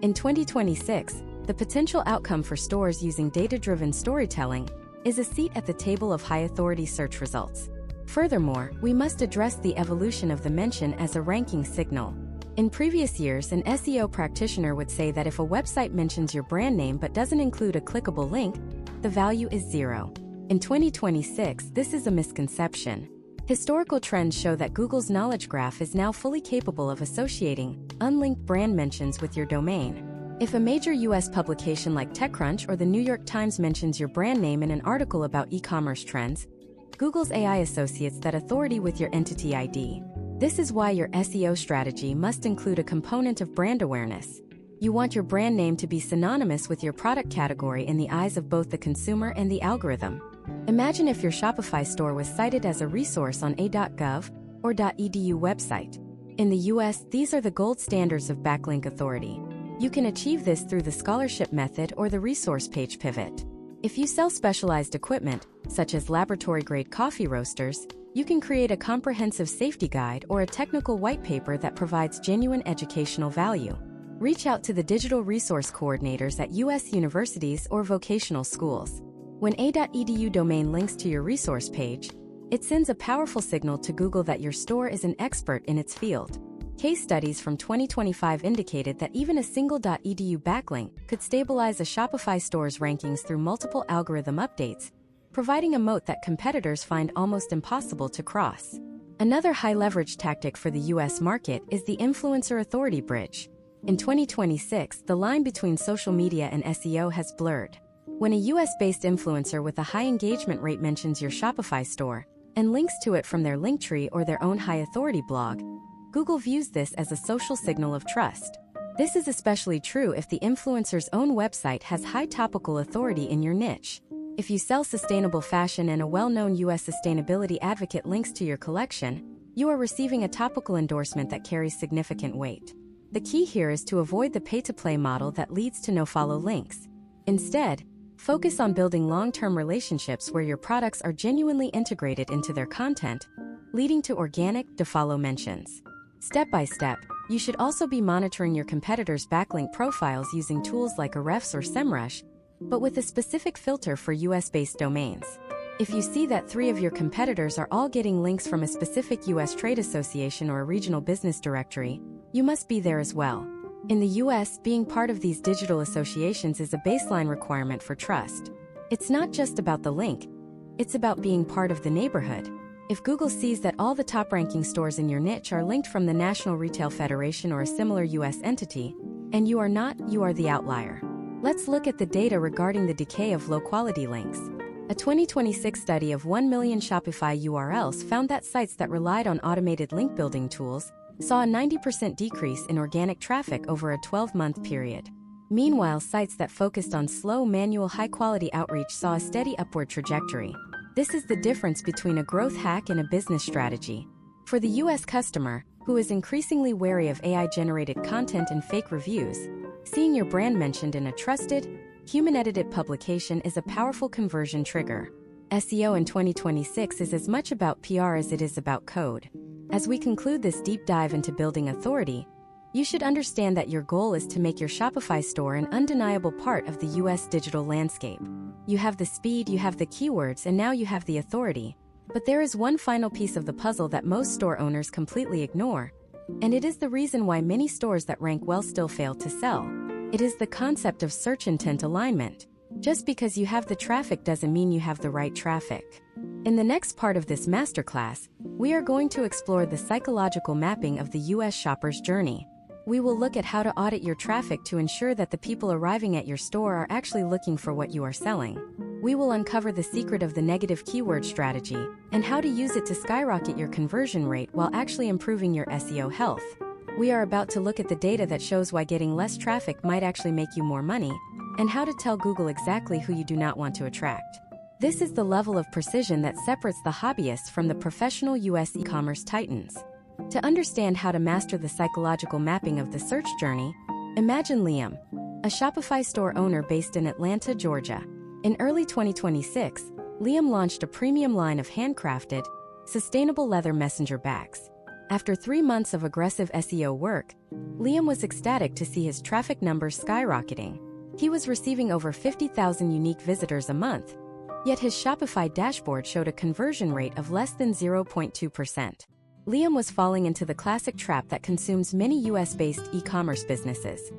In 2026, the potential outcome for stores using data-driven storytelling is a seat at the table of high-authority search results. Furthermore, we must address the evolution of the mention as a ranking signal. In previous years, an SEO practitioner would say that if a website mentions your brand name but doesn't include a clickable link, the value is 0. In 2026, this is a misconception. Historical trends show that Google's knowledge graph is now fully capable of associating unlinked brand mentions with your domain. If a major US publication like TechCrunch or the New York Times mentions your brand name in an article about e-commerce trends, Google's AI associates that authority with your entity ID. This is why your SEO strategy must include a component of brand awareness. You want your brand name to be synonymous with your product category in the eyes of both the consumer and the algorithm. Imagine if your Shopify store was cited as a resource on a.gov or .edu website. In the US, these are the gold standards of backlink authority. You can achieve this through the scholarship method or the resource page pivot. If you sell specialized equipment, such as laboratory-grade coffee roasters, you can create a comprehensive safety guide or a technical white paper that provides genuine educational value. Reach out to the digital resource coordinators at US universities or vocational schools. When a.edu domain links to your resource page, it sends a powerful signal to Google that your store is an expert in its field. Case studies from 2025 indicated that even a single .edu backlink could stabilize a Shopify store's rankings through multiple algorithm updates, providing a moat that competitors find almost impossible to cross. Another high-leverage tactic for the US market is the influencer authority bridge. In 2026, the line between social media and SEO has blurred. When a US-based influencer with a high engagement rate mentions your Shopify store and links to it from their Linktree or their own high-authority blog, Google views this as a social signal of trust. This is especially true if the influencer's own website has high topical authority in your niche. If you sell sustainable fashion and a well-known US sustainability advocate links to your collection, you are receiving a topical endorsement that carries significant weight. The key here is to avoid the pay-to-play model that leads to no-follow links. Instead, focus on building long-term relationships where your products are genuinely integrated into their content, leading to organic to-follow mentions. Step by step, you should also be monitoring your competitors' backlink profiles using tools like Ahrefs or SEMrush, but with a specific filter for US-based domains. If you see that 3 of your competitors are all getting links from a specific US trade association or a regional business directory, you must be there as well. In the US, being part of these digital associations is a baseline requirement for trust. It's not just about the link, it's about being part of the neighborhood. If Google sees that all the top-ranking stores in your niche are linked from the National Retail Federation or a similar US entity, and you are not, you are the outlier. Let's look at the data regarding the decay of low-quality links. A 2026 study of 1 million Shopify URLs found that sites that relied on automated link-building tools saw a 90% decrease in organic traffic over a 12-month period. Meanwhile, sites that focused on slow, manual, high-quality outreach saw a steady upward trajectory. This is the difference between a growth hack and a business strategy. For the US customer, who is increasingly wary of AI-generated content and fake reviews, seeing your brand mentioned in a trusted, human-edited publication is a powerful conversion trigger. SEO in 2026 is as much about PR as it is about code. As we conclude this deep dive into building authority, you should understand that your goal is to make your Shopify store an undeniable part of the US digital landscape. You have the speed, you have the keywords, and now you have the authority. But there is one final piece of the puzzle that most store owners completely ignore, and it is the reason why many stores that rank well still fail to sell. It is the concept of search intent alignment. Just because you have the traffic doesn't mean you have the right traffic. In the next part of this masterclass, we are going to explore the psychological mapping of the US shopper's journey. We will look at how to audit your traffic to ensure that the people arriving at your store are actually looking for what you are selling. We will uncover the secret of the negative keyword strategy and how to use it to skyrocket your conversion rate while actually improving your SEO health. We are about to look at the data that shows why getting less traffic might actually make you more money, and how to tell Google exactly who you do not want to attract. This is the level of precision that separates the hobbyists from the professional US e-commerce titans. To understand how to master the psychological mapping of the search journey, imagine Liam, a Shopify store owner based in Atlanta, Georgia. In early 2026, Liam launched a premium line of handcrafted, sustainable leather messenger bags. After 3 months of aggressive SEO work, Liam was ecstatic to see his traffic numbers skyrocketing. He was receiving over 50,000 unique visitors a month, yet his Shopify dashboard showed a conversion rate of less than 0.2%. Liam was falling into the classic trap that consumes many US-based e-commerce businesses.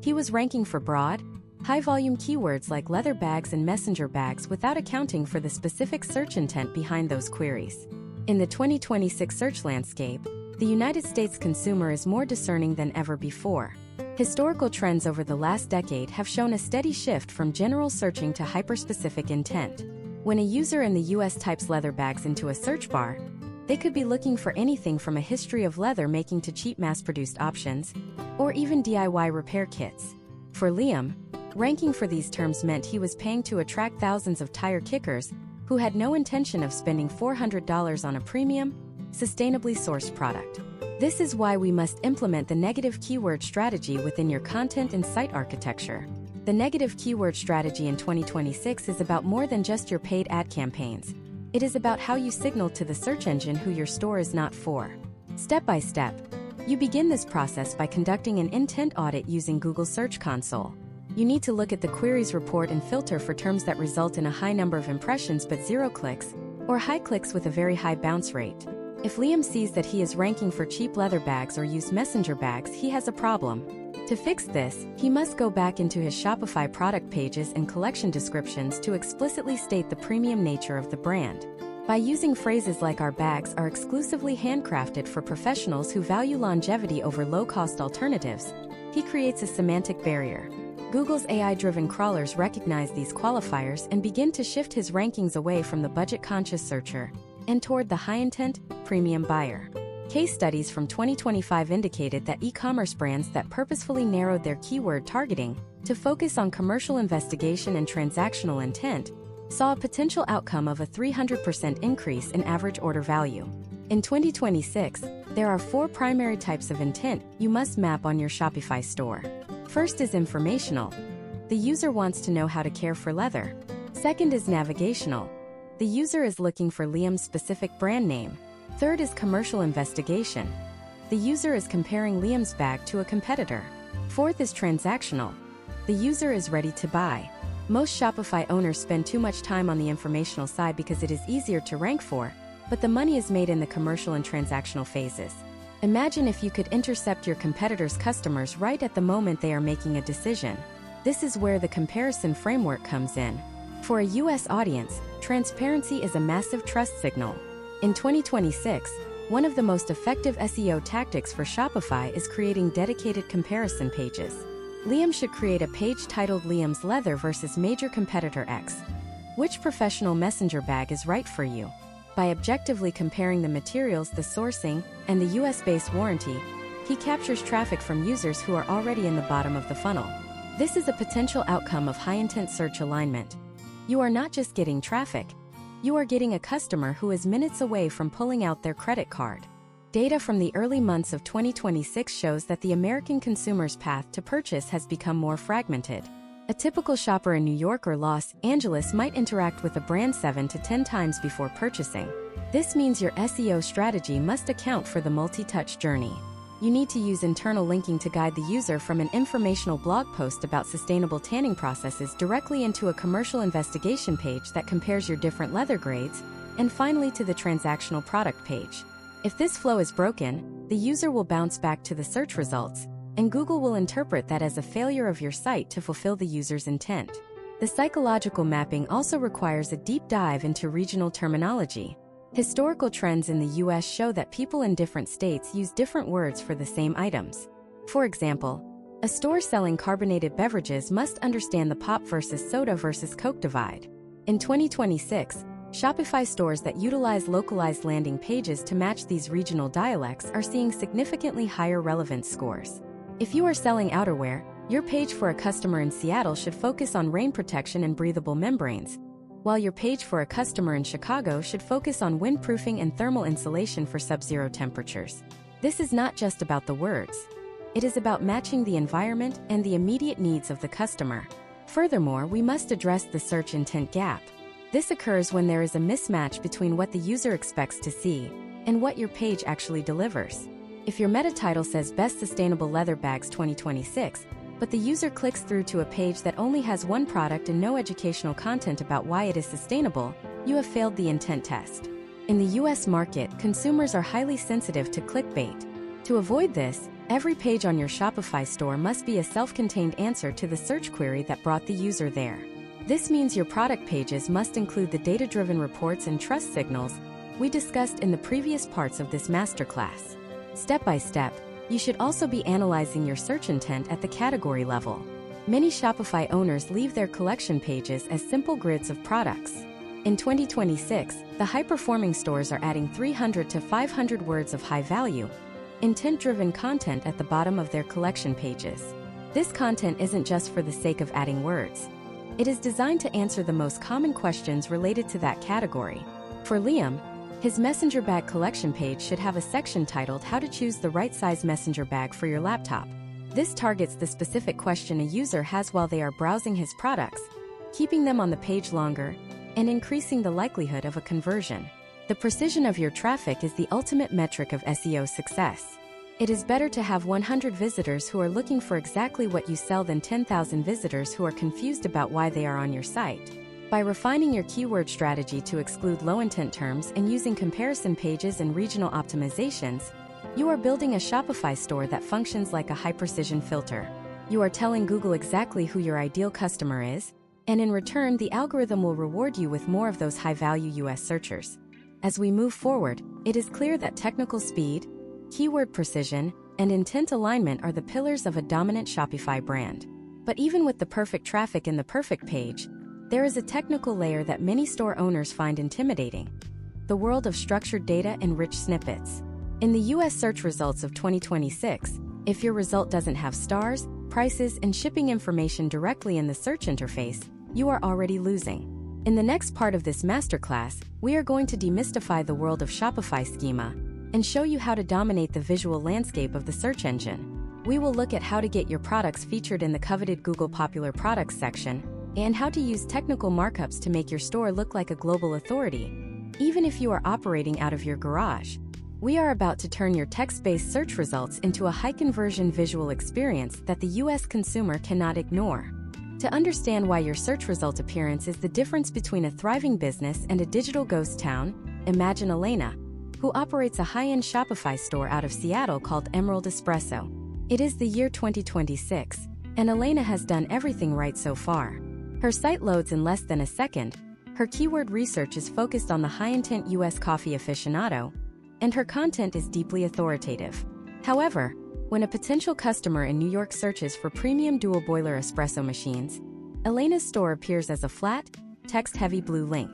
He was ranking for broad, high-volume keywords like leather bags and messenger bags without accounting for the specific search intent behind those queries. In the 2026 search landscape, the United States consumer is more discerning than ever before. Historical trends over the last decade have shown a steady shift from general searching to hyper-specific intent. When a user in the US types leather bags into a search bar, they could be looking for anything from a history of leather making to cheap mass-produced options, or even DIY repair kits. For Liam, ranking for these terms meant he was paying to attract thousands of tire kickers who had no intention of spending $400 on a premium, sustainably sourced product. This is why we must implement the negative keyword strategy within your content and site architecture. The negative keyword strategy in 2026 is about more than just your paid ad campaigns. It is about how you signal to the search engine who your store is not for. Step by step, you begin this process by conducting an intent audit using Google Search Console. You need to look at the queries report and filter for terms that result in a high number of impressions but 0 clicks, or high clicks with a very high bounce rate. If Liam sees that he is ranking for cheap leather bags or used messenger bags, he has a problem. To fix this, he must go back into his Shopify product pages and collection descriptions to explicitly state the premium nature of the brand. By using phrases like "our bags are exclusively handcrafted for professionals who value longevity over low-cost alternatives," he creates a semantic barrier. Google's AI-driven crawlers recognize these qualifiers and begin to shift his rankings away from the budget-conscious searcher and toward the high-intent, premium buyer. Case studies from 2025 indicated that e-commerce brands that purposefully narrowed their keyword targeting to focus on commercial investigation and transactional intent saw a potential outcome of a 300% increase in average order value. In 2026, there are 4 primary types of intent you must map on your Shopify store. First is informational. The user wants to know how to care for leather. Second is navigational. The user is looking for Liam's specific brand name. Third is commercial investigation. The user is comparing Liam's bag to a competitor. Fourth is transactional. The user is ready to buy. Most Shopify owners spend too much time on the informational side because it is easier to rank for, but the money is made in the commercial and transactional phases. Imagine if you could intercept your competitors' customers right at the moment they are making a decision. This is where the comparison framework comes in. For a US audience, transparency is a massive trust signal. In 2026, one of the most effective SEO tactics for Shopify is creating dedicated comparison pages. Liam should create a page titled "Liam's Leather versus Major Competitor X. Which professional messenger bag is right for you?" By objectively comparing the materials, the sourcing, and the US-based warranty, he captures traffic from users who are already in the bottom of the funnel. This is a potential outcome of high-intent search alignment. You are not just getting traffic, you are getting a customer who is minutes away from pulling out their credit card. Data from the early months of 2026 shows that the American consumer's path to purchase has become more fragmented. A typical shopper in New York or Los Angeles might interact with a brand 7 to 10 times before purchasing. This means your SEO strategy must account for the multi-touch journey. You need to use internal linking to guide the user from an informational blog post about sustainable tanning processes directly into a commercial investigation page that compares your different leather grades, and finally to the transactional product page. If this flow is broken, the user will bounce back to the search results, and Google will interpret that as a failure of your site to fulfill the user's intent. The psychological mapping also requires a deep dive into regional terminology. Historical trends in the US show that people in different states use different words for the same items. For example, a store selling carbonated beverages must understand the pop versus soda versus Coke divide. In 2026, Shopify stores that utilize localized landing pages to match these regional dialects are seeing significantly higher relevance scores. If you are selling outerwear, your page for a customer in Seattle should focus on rain protection and breathable membranes, while your page for a customer in Chicago should focus on windproofing and thermal insulation for sub-zero temperatures. This is not just about the words. It is about matching the environment and the immediate needs of the customer. Furthermore, we must address the search intent gap. This occurs when there is a mismatch between what the user expects to see and what your page actually delivers. If your meta title says Best Sustainable Leather Bags 2026, but the user clicks through to a page that only has one product and no educational content about why it is sustainable, you have failed the intent test. In the US market, consumers are highly sensitive to clickbait. To avoid this, every page on your Shopify store must be a self-contained answer to the search query that brought the user there. This means your product pages must include the data-driven reports and trust signals we discussed in the previous parts of this masterclass. Step by step, you should also be analyzing your search intent at the category level. Many Shopify owners leave their collection pages as simple grids of products. In 2026, the high-performing stores are adding 300 to 500 words of high-value, intent-driven content at the bottom of their collection pages. This content isn't just for the sake of adding words. It is designed to answer the most common questions related to that category. For Liam, his messenger bag collection page should have a section titled How to Choose the Right Size Messenger Bag for Your Laptop. This targets the specific question a user has while they are browsing his products, keeping them on the page longer, and increasing the likelihood of a conversion. The precision of your traffic is the ultimate metric of SEO success. It is better to have 100 visitors who are looking for exactly what you sell than 10,000 visitors who are confused about why they are on your site. By refining your keyword strategy to exclude low-intent terms and using comparison pages and regional optimizations, you are building a Shopify store that functions like a high-precision filter. You are telling Google exactly who your ideal customer is, and in return, the algorithm will reward you with more of those high-value US searchers. As we move forward, it is clear that technical speed, keyword precision, and intent alignment are the pillars of a dominant Shopify brand. But even with the perfect traffic in the perfect page, there is a technical layer that many store owners find intimidating: the world of structured data and rich snippets. In the US search results of 2026, if your result doesn't have stars, prices, and shipping information directly in the search interface, you are already losing. In the next part of this masterclass, we are going to demystify the world of Shopify schema and show you how to dominate the visual landscape of the search engine. We will look at how to get your products featured in the coveted Google Popular Products section, and how to use technical markups to make your store look like a global authority, even if you are operating out of your garage. We are about to turn your text-based search results into a high-conversion visual experience that the US consumer cannot ignore. To understand why your search result appearance is the difference between a thriving business and a digital ghost town, imagine Elena, who operates a high-end Shopify store out of Seattle called Emerald Espresso. It is the year 2026, and Elena has done everything right so far. Her site loads in less than a second, her keyword research is focused on the high-intent US coffee aficionado, and her content is deeply authoritative. However, when a potential customer in New York searches for premium dual boiler espresso machines, Elena's store appears as a flat, text-heavy blue link.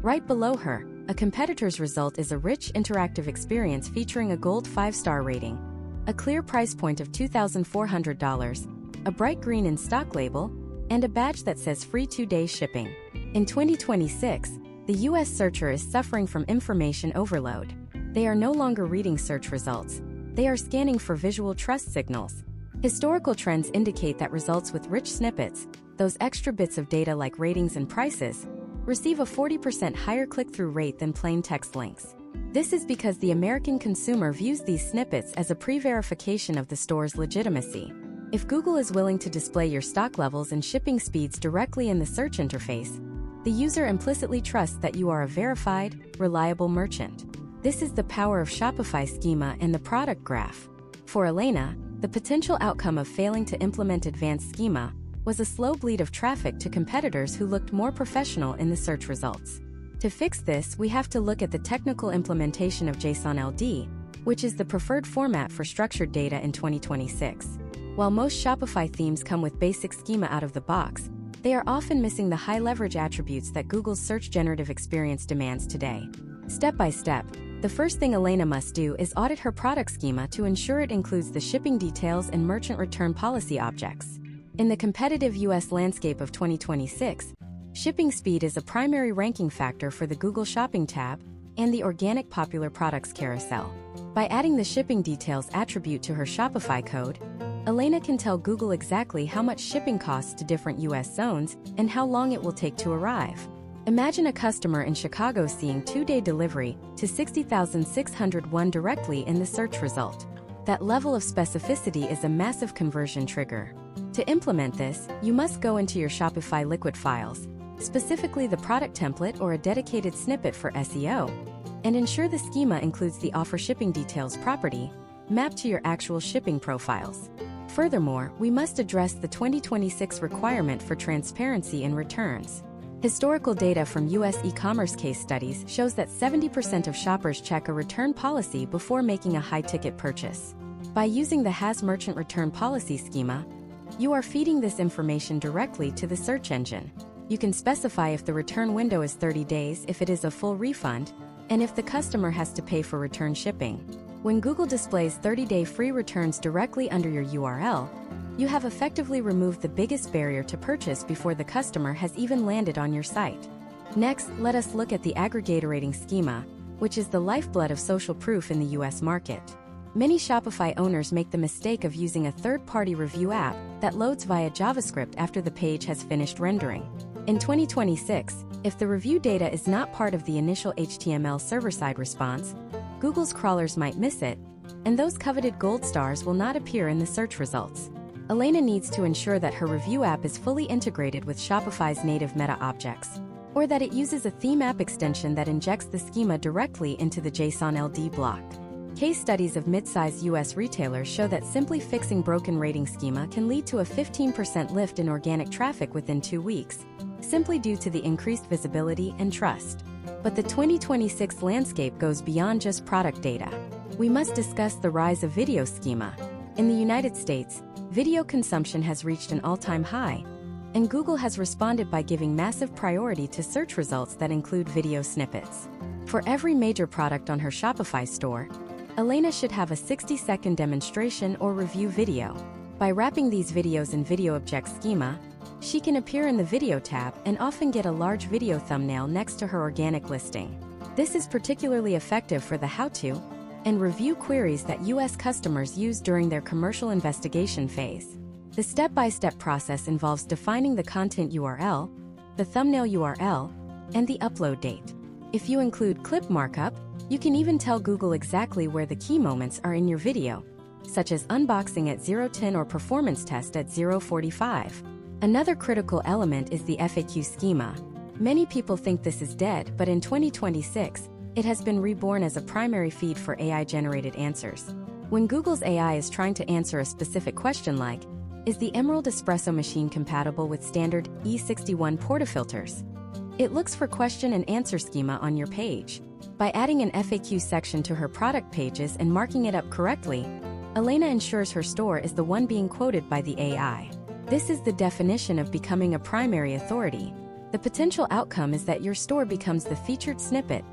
Right below her, a competitor's result is a rich, interactive experience featuring a gold 5-star rating, a clear price point of $2,400, a bright green in-stock label, and a badge that says free 2-day shipping. In 2026, the US searcher is suffering from information overload. They are no longer reading search results. They are scanning for visual trust signals. Historical trends indicate that results with rich snippets, those extra bits of data like ratings and prices, receive a 40% higher click-through rate than plain text links. This is because the American consumer views these snippets as a pre-verification of the store's legitimacy. If Google is willing to display your stock levels and shipping speeds directly in the search interface, the user implicitly trusts that you are a verified, reliable merchant. This is the power of Shopify schema and the product graph. For Elena, the potential outcome of failing to implement advanced schema was a slow bleed of traffic to competitors who looked more professional in the search results. To fix this, we have to look at the technical implementation of JSON-LD, which is the preferred format for structured data in 2026. While most Shopify themes come with basic schema out of the box, they are often missing the high-leverage attributes that Google's search generative experience demands today. Step by step, the first thing Elena must do is audit her product schema to ensure it includes the shipping details and merchant return policy objects. In the competitive US landscape of 2026, shipping speed is a primary ranking factor for the Google Shopping tab and the organic popular products carousel. By adding the shipping details attribute to her Shopify code, Elena can tell Google exactly how much shipping costs to different US zones and how long it will take to arrive. Imagine a customer in Chicago seeing 2-day delivery to 60,601 directly in the search result. That level of specificity is a massive conversion trigger. To implement this, you must go into your Shopify liquid files, specifically the product template or a dedicated snippet for SEO, and ensure the schema includes the offer shipping details property, mapped to your actual shipping profiles. Furthermore, we must address the 2026 requirement for transparency in returns. Historical data from U.S. e-commerce case studies shows that 70% of shoppers check a return policy before making a high-ticket purchase. By using the Has Merchant Return Policy schema, you are feeding this information directly to the search engine. You can specify if the return window is 30 days if it is a full refund, and if the customer has to pay for return shipping. When Google displays 30-day free returns directly under your URL, you have effectively removed the biggest barrier to purchase before the customer has even landed on your site. Next, let us look at the aggregator rating schema, which is the lifeblood of social proof in the US market. Many Shopify owners make the mistake of using a third-party review app that loads via JavaScript after the page has finished rendering. In 2026, if the review data is not part of the initial HTML server-side response, Google's crawlers might miss it, and those coveted gold stars will not appear in the search results. Elena needs to ensure that her review app is fully integrated with Shopify's native meta objects, or that it uses a theme app extension that injects the schema directly into the JSON LD block. Case studies of mid-sized US retailers show that simply fixing broken rating schema can lead to a 15% lift in organic traffic within 2 weeks, simply due to the increased visibility and trust. But the 2026 landscape goes beyond just product data. We must discuss the rise of video schema. In the United States, video consumption has reached an all-time high, and Google has responded by giving massive priority to search results that include video snippets. For every major product on her Shopify store, Elena should have a 60-second demonstration or review video. By wrapping these videos in Video Object schema, she can appear in the Video tab and often get a large video thumbnail next to her organic listing. This is particularly effective for the how-to and review queries that US customers use during their commercial investigation phase. The step-by-step process involves defining the content URL, the thumbnail URL, and the upload date. If you include clip markup, you can even tell Google exactly where the key moments are in your video, such as unboxing at 0:10 or performance test at 0:45. Another critical element is the FAQ schema. Many people think this is dead, but in 2026, it has been reborn as a primary feed for AI-generated answers. When Google's AI is trying to answer a specific question like, is the Emerald Espresso machine compatible with standard E61 portafilters? It looks for question and answer schema on your page. By adding an FAQ section to her product pages and marking it up correctly, Elena ensures her store is the one being quoted by the AI. This is the definition of becoming a primary authority. The potential outcome is that your store becomes the featured snippet,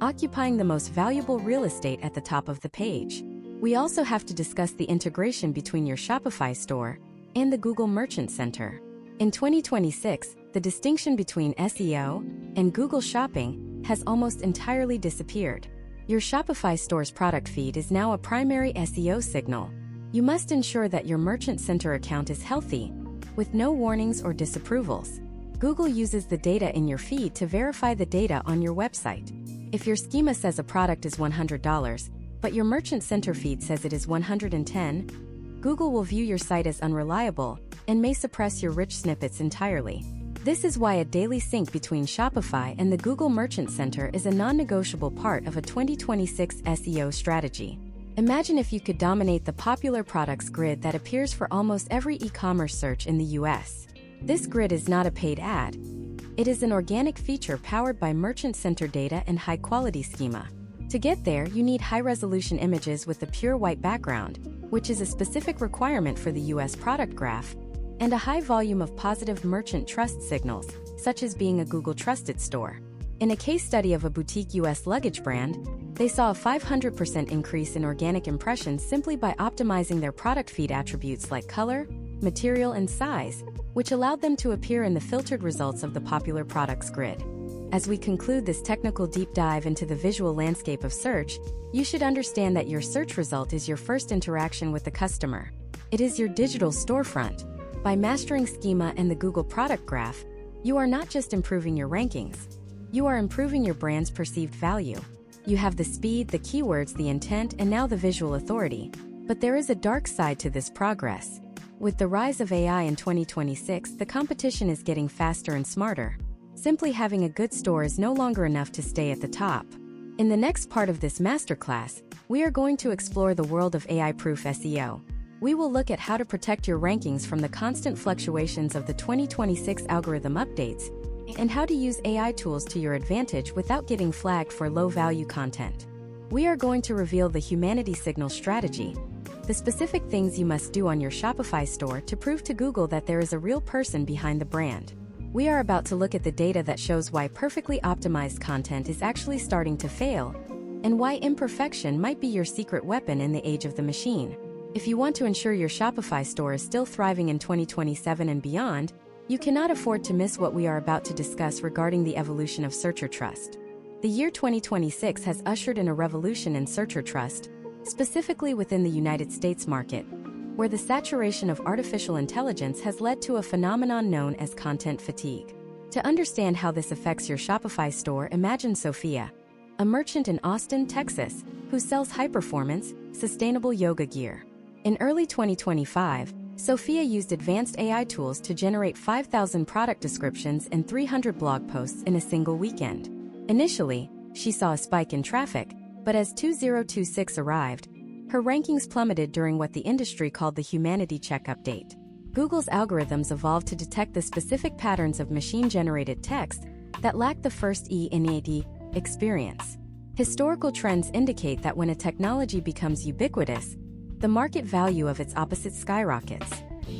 occupying the most valuable real estate at the top of the page. We also have to discuss the integration between your Shopify store and the Google Merchant Center. In 2026, the distinction between SEO and Google Shopping has almost entirely disappeared. Your Shopify store's product feed is now a primary SEO signal. You must ensure that your Merchant Center account is healthy, with no warnings or disapprovals. Google uses the data in your feed to verify the data on your website. If your schema says a product is $100, but your Merchant Center feed says it is $110, Google will view your site as unreliable and may suppress your rich snippets entirely. This is why a daily sync between Shopify and the Google Merchant Center is a non-negotiable part of a 2026 SEO strategy. Imagine if you could dominate the popular products grid that appears for almost every e-commerce search in the US. This grid is not a paid ad. It is an organic feature powered by Merchant Center data and high-quality schema. To get there, you need high-resolution images with a pure white background, which is a specific requirement for the US product graph, and a high volume of positive merchant trust signals, such as being a Google Trusted Store. In a case study of a boutique US luggage brand, they saw a 500% increase in organic impressions simply by optimizing their product feed attributes like color, material, and size, which allowed them to appear in the filtered results of the popular products grid. As we conclude this technical deep dive into the visual landscape of search, you should understand that your search result is your first interaction with the customer. It is your digital storefront. By mastering schema and the Google product graph, you are not just improving your rankings, You are improving your brand's perceived value. You have the speed, the keywords, the intent, and now the visual authority. But there is a dark side to this progress. With the rise of AI in 2026, the competition is getting faster and smarter. Simply having a good store is no longer enough to stay at the top. In the next part of this masterclass, we are going to explore the world of AI-proof SEO. We will look at how to protect your rankings from the constant fluctuations of the 2026 algorithm updates, and how to use AI tools to your advantage without getting flagged for low-value content. We are going to reveal the humanity signal strategy, the specific things you must do on your Shopify store to prove to Google that there is a real person behind the brand. We are about to look at the data that shows why perfectly optimized content is actually starting to fail, and why imperfection might be your secret weapon in the age of the machine. If you want to ensure your Shopify store is still thriving in 2027 and beyond, you cannot afford to miss what we are about to discuss regarding the evolution of searcher trust. The year 2026 has ushered in a revolution in searcher trust, specifically within the United States market, where the saturation of artificial intelligence has led to a phenomenon known as content fatigue. To understand how this affects your Shopify store, imagine Sophia, a merchant in Austin, Texas, who sells high-performance, sustainable yoga gear. In early 2025, Sophia used advanced AI tools to generate 5,000 product descriptions and 300 blog posts in a single weekend. Initially, she saw a spike in traffic, but as 2026 arrived, her rankings plummeted during what the industry called the humanity check update. Google's algorithms evolved to detect the specific patterns of machine-generated text that lack the first E in AD experience. Historical trends indicate that when a technology becomes ubiquitous, the market value of its opposite skyrockets.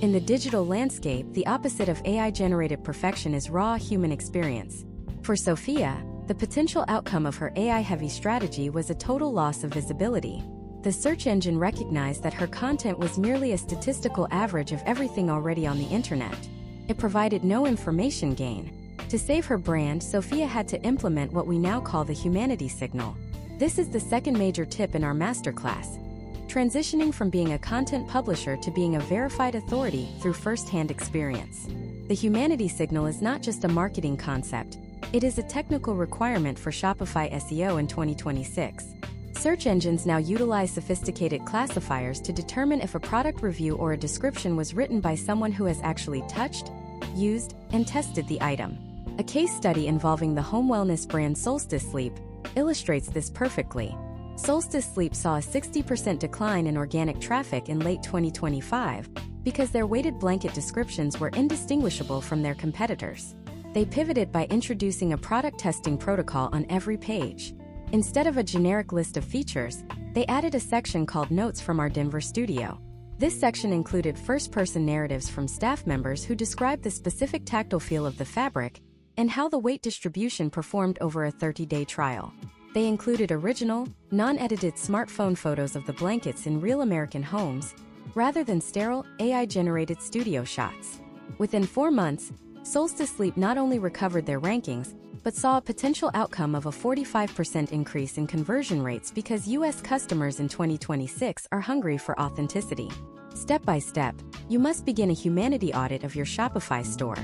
In the digital landscape, the opposite of AI-generated perfection is raw human experience. For Sophia, the potential outcome of her AI-heavy strategy was a total loss of visibility. The search engine recognized that her content was merely a statistical average of everything already on the internet. It provided no information gain. To save her brand, Sophia had to implement what we now call the humanity signal. This is the second major tip in our masterclass: transitioning from being a content publisher to being a verified authority through first-hand experience. The humanity signal is not just a marketing concept, it is a technical requirement for Shopify SEO in 2026. Search engines now utilize sophisticated classifiers to determine if a product review or a description was written by someone who has actually touched, used, and tested the item. A case study involving the home wellness brand Solstice Sleep illustrates this perfectly. Solstice Sleep saw a 60% decline in organic traffic in late 2025 because their weighted blanket descriptions were indistinguishable from their competitors. They pivoted by introducing a product testing protocol on every page. Instead of a generic list of features, they added a section called Notes from our Denver studio. This section included first-person narratives from staff members who described the specific tactile feel of the fabric and how the weight distribution performed over a 30-day trial. They included original, non-edited smartphone photos of the blankets in real American homes, rather than sterile, AI-generated studio shots. Within 4 months, Solstice Sleep not only recovered their rankings, but saw a potential outcome of a 45% increase in conversion rates because U.S. customers in 2026 are hungry for authenticity. Step by step, you must begin a humanity audit of your Shopify store.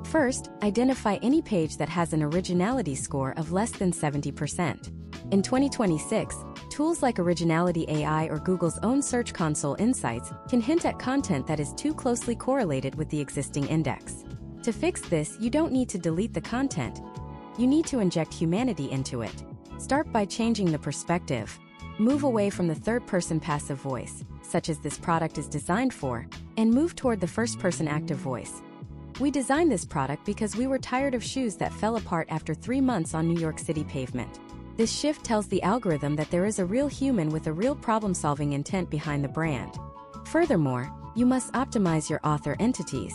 First, identify any page that has an originality score of less than 70%. In 2026, tools like Originality AI or Google's own Search Console Insights can hint at content that is too closely correlated with the existing index. To fix this, you don't need to delete the content. You need to inject humanity into it. Start by changing the perspective. Move away from the third-person passive voice, such as "this product is designed for," and move toward the first-person active voice. "We designed this product because we were tired of shoes that fell apart after 3 months on New York City pavement." This shift tells the algorithm that there is a real human with a real problem-solving intent behind the brand. Furthermore, you must optimize your author entities.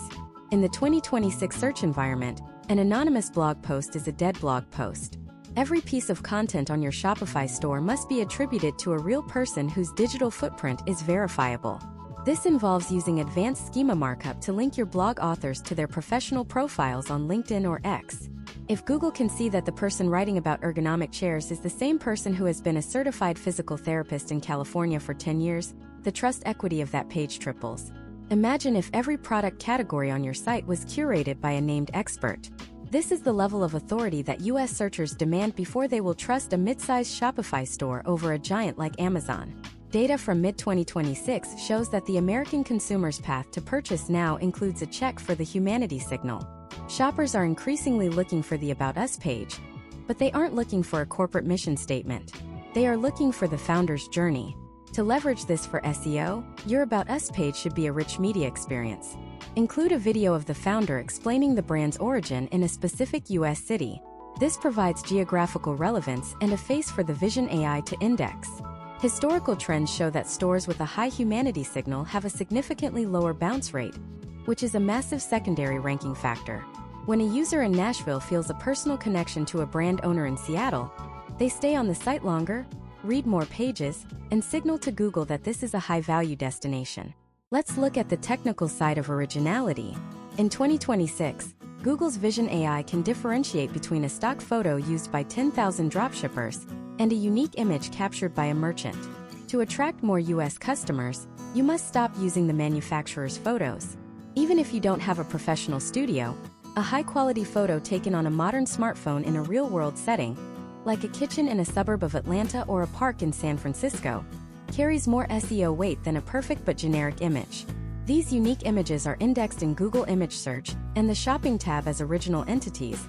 In the 2026 search environment, an anonymous blog post is a dead blog post. Every piece of content on your Shopify store must be attributed to a real person whose digital footprint is verifiable. This involves using advanced schema markup to link your blog authors to their professional profiles on LinkedIn or X. If Google can see that the person writing about ergonomic chairs is the same person who has been a certified physical therapist in California for 10 years, the trust equity of that page triples. Imagine if every product category on your site was curated by a named expert. This is the level of authority that US searchers demand before they will trust a mid-sized Shopify store over a giant like Amazon. Data from mid-2026 shows that the American consumer's path to purchase now includes a check for the humanity signal. Shoppers are increasingly looking for the About Us page, but they aren't looking for a corporate mission statement. They are looking for the founder's journey. To leverage this for SEO, your About Us page should be a rich media experience. Include a video of the founder explaining the brand's origin in a specific US city. This provides geographical relevance and a face for the Vision AI to index. Historical trends show that stores with a high humanity signal have a significantly lower bounce rate, which is a massive secondary ranking factor. When a user in Nashville feels a personal connection to a brand owner in Seattle, they stay on the site longer, read more pages, and signal to Google that this is a high-value destination. Let's look at the technical side of originality. In 2026, Google's Vision AI can differentiate between a stock photo used by 10,000 dropshippers and a unique image captured by a merchant. To attract more US customers, you must stop using the manufacturer's photos. Even if you don't have a professional studio, a high-quality photo taken on a modern smartphone in a real-world setting, like a kitchen in a suburb of Atlanta or a park in San Francisco, carries more SEO weight than a perfect but generic image. These unique images are indexed in Google Image Search and the Shopping tab as original entities,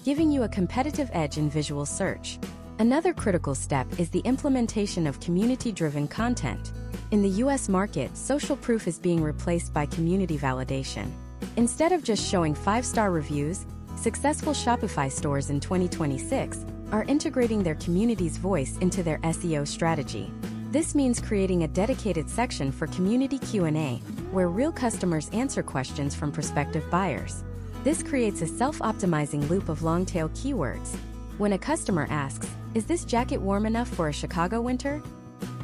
giving you a competitive edge in visual search. Another critical step is the implementation of community-driven content. In the US market, social proof is being replaced by community validation. Instead of just showing 5-star reviews, successful Shopify stores in 2026 are integrating their community's voice into their SEO strategy. This means creating a dedicated section for community Q&A, where real customers answer questions from prospective buyers. This creates a self-optimizing loop of long-tail keywords. When a customer asks, "Is this jacket warm enough for a Chicago winter?"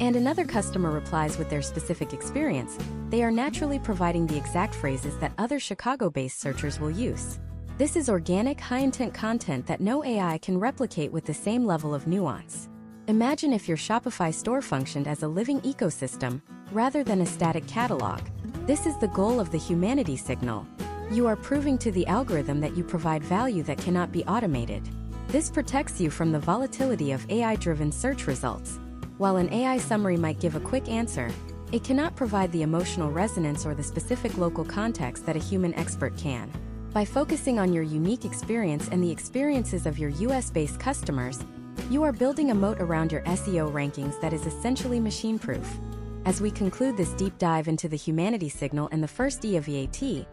and another customer replies with their specific experience, they are naturally providing the exact phrases that other Chicago-based searchers will use. This is organic, high-intent content that no AI can replicate with the same level of nuance. Imagine if your Shopify store functioned as a living ecosystem, rather than a static catalog. This is the goal of the humanity signal. You are proving to the algorithm that you provide value that cannot be automated. This protects you from the volatility of AI-driven search results. While an AI summary might give a quick answer, it cannot provide the emotional resonance or the specific local context that a human expert can. By focusing on your unique experience and the experiences of your US-based customers, you are building a moat around your SEO rankings that is essentially machine-proof. As we conclude this deep dive into the humanity signal and the first E of EAT,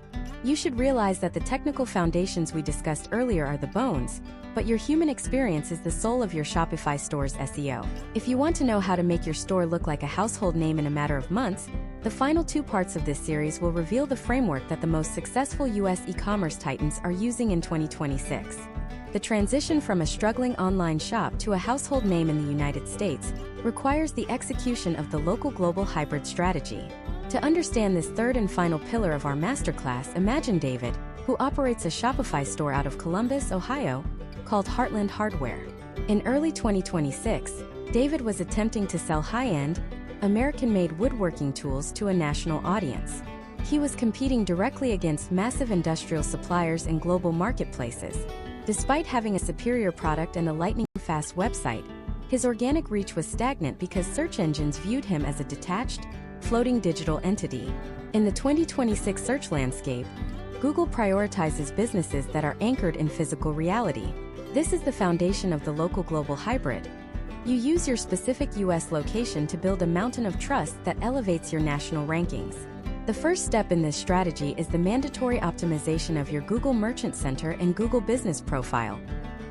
you should realize that the technical foundations we discussed earlier are the bones, but your human experience is the soul of your Shopify store's SEO. If you want to know how to make your store look like a household name in a matter of months, the final 2 parts of this series will reveal the framework that the most successful US e-commerce titans are using in 2026. The transition from a struggling online shop to a household name in the United States requires the execution of the local global hybrid strategy. To understand this third and final pillar of our masterclass, imagine David, who operates a Shopify store out of Columbus, Ohio, called Heartland Hardware. In early 2026, David was attempting to sell high-end, American-made woodworking tools to a national audience. He was competing directly against massive industrial suppliers and global marketplaces. Despite having a superior product and a lightning-fast website, his organic reach was stagnant because search engines viewed him as a detached, floating digital entity. In the 2026 search landscape, Google prioritizes businesses that are anchored in physical reality. This is the foundation of the local global hybrid. You use your specific US location to build a mountain of trust that elevates your national rankings. The first step in this strategy is the mandatory optimization of your Google Merchant Center and Google Business Profile,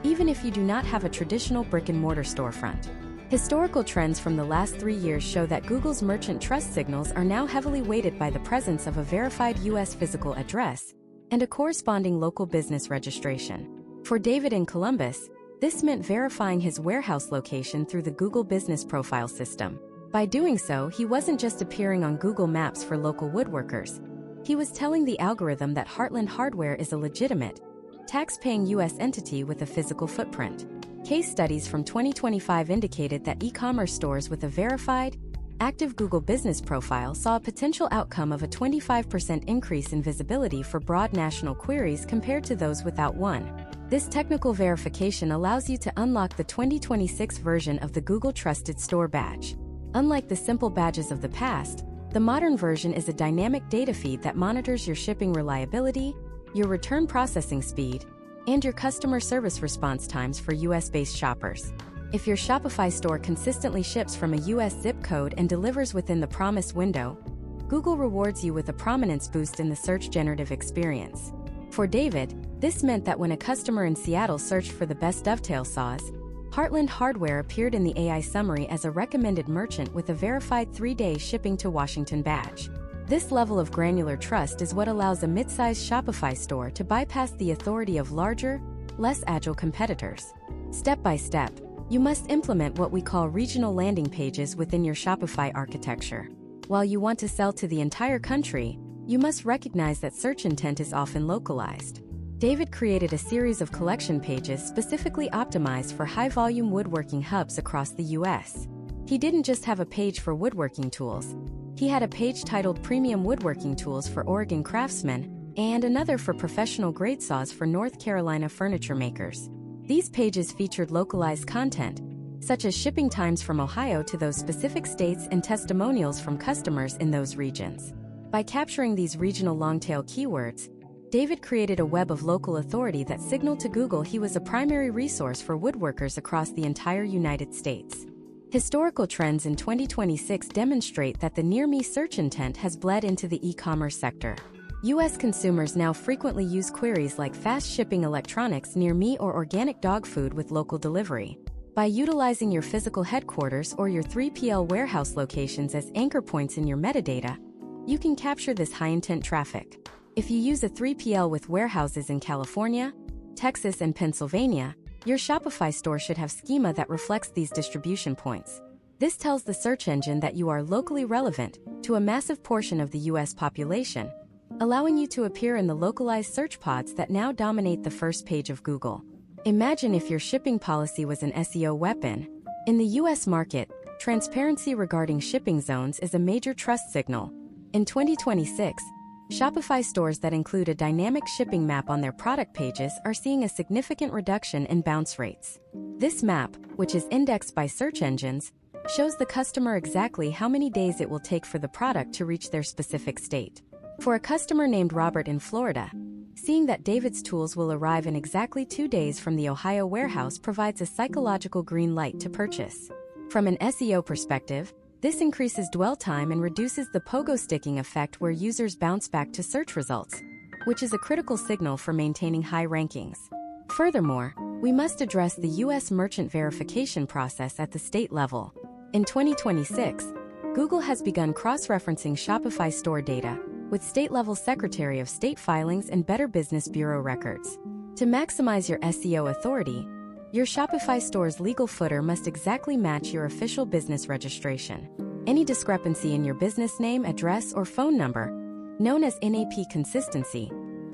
even if you do not have a traditional brick-and-mortar storefront. Historical trends from the last 3 years show that Google's merchant trust signals are now heavily weighted by the presence of a verified US physical address and a corresponding local business registration. For David in Columbus, this meant verifying his warehouse location through the Google Business Profile system. By doing so, he wasn't just appearing on Google Maps for local woodworkers. He was telling the algorithm that Heartland Hardware is a legitimate, tax-paying US entity with a physical footprint. Case studies from 2025 indicated that e-commerce stores with a verified, active Google Business Profile saw a potential outcome of a 25% increase in visibility for broad national queries compared to those without one. This technical verification allows you to unlock the 2026 version of the Google Trusted Store badge. Unlike the simple badges of the past, the modern version is a dynamic data feed that monitors your shipping reliability, your return processing speed, and your customer service response times for US-based shoppers. If your Shopify store consistently ships from a US zip code and delivers within the promised window, Google rewards you with a prominence boost in the search generative experience. For David, this meant that when a customer in Seattle searched for the best dovetail saws, Heartland Hardware appeared in the AI summary as a recommended merchant with a verified 3-day shipping to Washington badge. This level of granular trust is what allows a mid-sized Shopify store to bypass the authority of larger, less agile competitors. Step by step, you must implement what we call regional landing pages within your Shopify architecture. While you want to sell to the entire country, you must recognize that search intent is often localized. David created a series of collection pages specifically optimized for high-volume woodworking hubs across the US. He didn't just have a page for woodworking tools. He had a page titled Premium Woodworking Tools for Oregon Craftsmen and another for Professional Grade Saws for North Carolina furniture makers. These pages featured localized content, such as shipping times from Ohio to those specific states and testimonials from customers in those regions. By capturing these regional long-tail keywords, David created a web of local authority that signaled to Google he was a primary resource for woodworkers across the entire United States. Historical trends in 2026 demonstrate that the near-me search intent has bled into the e-commerce sector. U.S. consumers now frequently use queries like fast shipping electronics near me or organic dog food with local delivery. By utilizing your physical headquarters or your 3PL warehouse locations as anchor points in your metadata, you can capture this high-intent traffic. If you use a 3PL with warehouses in California, Texas, and Pennsylvania, your Shopify store should have schema that reflects these distribution points. This tells the search engine that you are locally relevant to a massive portion of the US population, allowing you to appear in the localized search pods that now dominate the first page of Google. Imagine if your shipping policy was an SEO weapon. In the US market, transparency regarding shipping zones is a major trust signal. In 2026, Shopify stores that include a dynamic shipping map on their product pages are seeing a significant reduction in bounce rates. This map, which is indexed by search engines, shows the customer exactly how many days it will take for the product to reach their specific state. For a customer named Robert in Florida, seeing that David's tools will arrive in exactly 2 days from the Ohio warehouse provides a psychological green light to purchase. From an SEO perspective, this increases dwell time and reduces the pogo sticking effect where users bounce back to search results, which is a critical signal for maintaining high rankings. Furthermore, we must address the U.S. merchant verification process at the state level. In 2026, Google has begun cross-referencing Shopify store data with state-level Secretary of State filings and Better Business Bureau records. To maximize your SEO authority, your Shopify store's legal footer must exactly match your official business registration. Any discrepancy in your business name, address, or phone number, known as NAP consistency,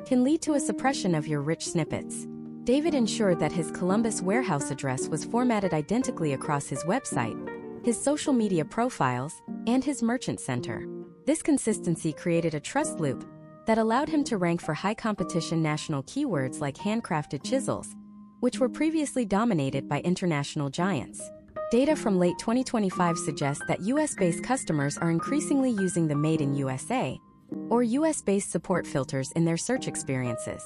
can lead to a suppression of your rich snippets. David ensured that his Columbus warehouse address was formatted identically across his website, his social media profiles, and his merchant center. This consistency created a trust loop that allowed him to rank for high-competition national keywords like handcrafted chisels, which were previously dominated by international giants. Data from late 2025 suggests that US-based customers are increasingly using the Made in USA or US-based support filters in their search experiences.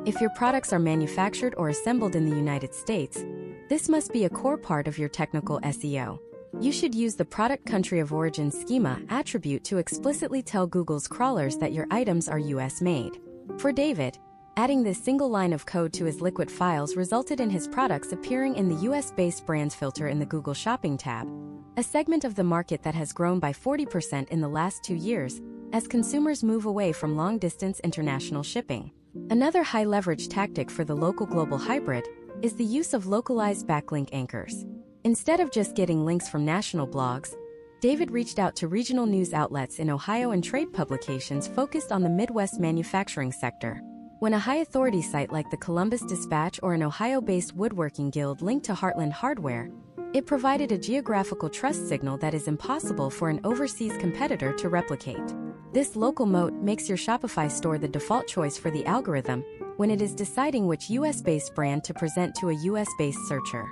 If your products are manufactured or assembled in the United States, this must be a core part of your technical SEO. You should use the product country of origin schema attribute to explicitly tell Google's crawlers that your items are US-made. For David, adding this single line of code to his liquid files resulted in his products appearing in the US-based brands filter in the Google Shopping tab, a segment of the market that has grown by 40% in the last 2 years as consumers move away from long-distance international shipping. Another high-leverage tactic for the local global hybrid is the use of localized backlink anchors. Instead of just getting links from national blogs, David reached out to regional news outlets in Ohio and trade publications focused on the Midwest manufacturing sector. When a high-authority site like the Columbus Dispatch or an Ohio-based woodworking guild linked to Heartland Hardware, it provided a geographical trust signal that is impossible for an overseas competitor to replicate. This local moat makes your Shopify store the default choice for the algorithm when it is deciding which US-based brand to present to a US-based searcher.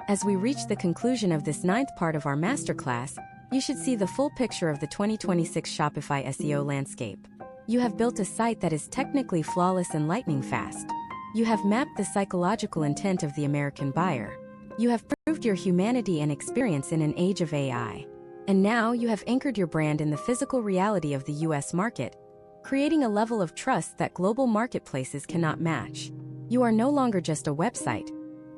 As we reach the conclusion of this 9th part of our masterclass, you should see the full picture of the 2026 Shopify SEO landscape. You have built a site that is technically flawless and lightning fast. You have mapped the psychological intent of the American buyer. You have proved your humanity and experience in an age of AI. And now you have anchored your brand in the physical reality of the US market, creating a level of trust that global marketplaces cannot match. You are no longer just a website.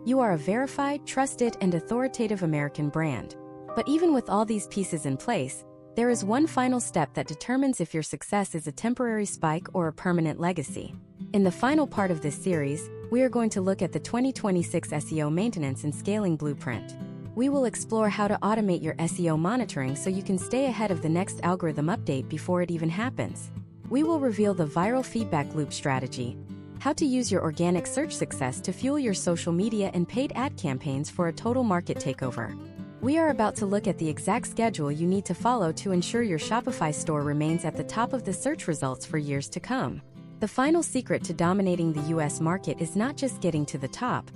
You are a verified, trusted, and authoritative American brand. But even with all these pieces in place, there is one final step that determines if your success is a temporary spike or a permanent legacy. In the final part of this series, we are going to look at the 2026 SEO maintenance and scaling blueprint. We will explore how to automate your SEO monitoring so you can stay ahead of the next algorithm update before it even happens. We will reveal the viral feedback loop strategy, how to use your organic search success to fuel your social media and paid ad campaigns for a total market takeover. We are about to look at the exact schedule you need to follow to ensure your Shopify store remains at the top of the search results for years to come. The final secret to dominating the US market is not just getting to the top,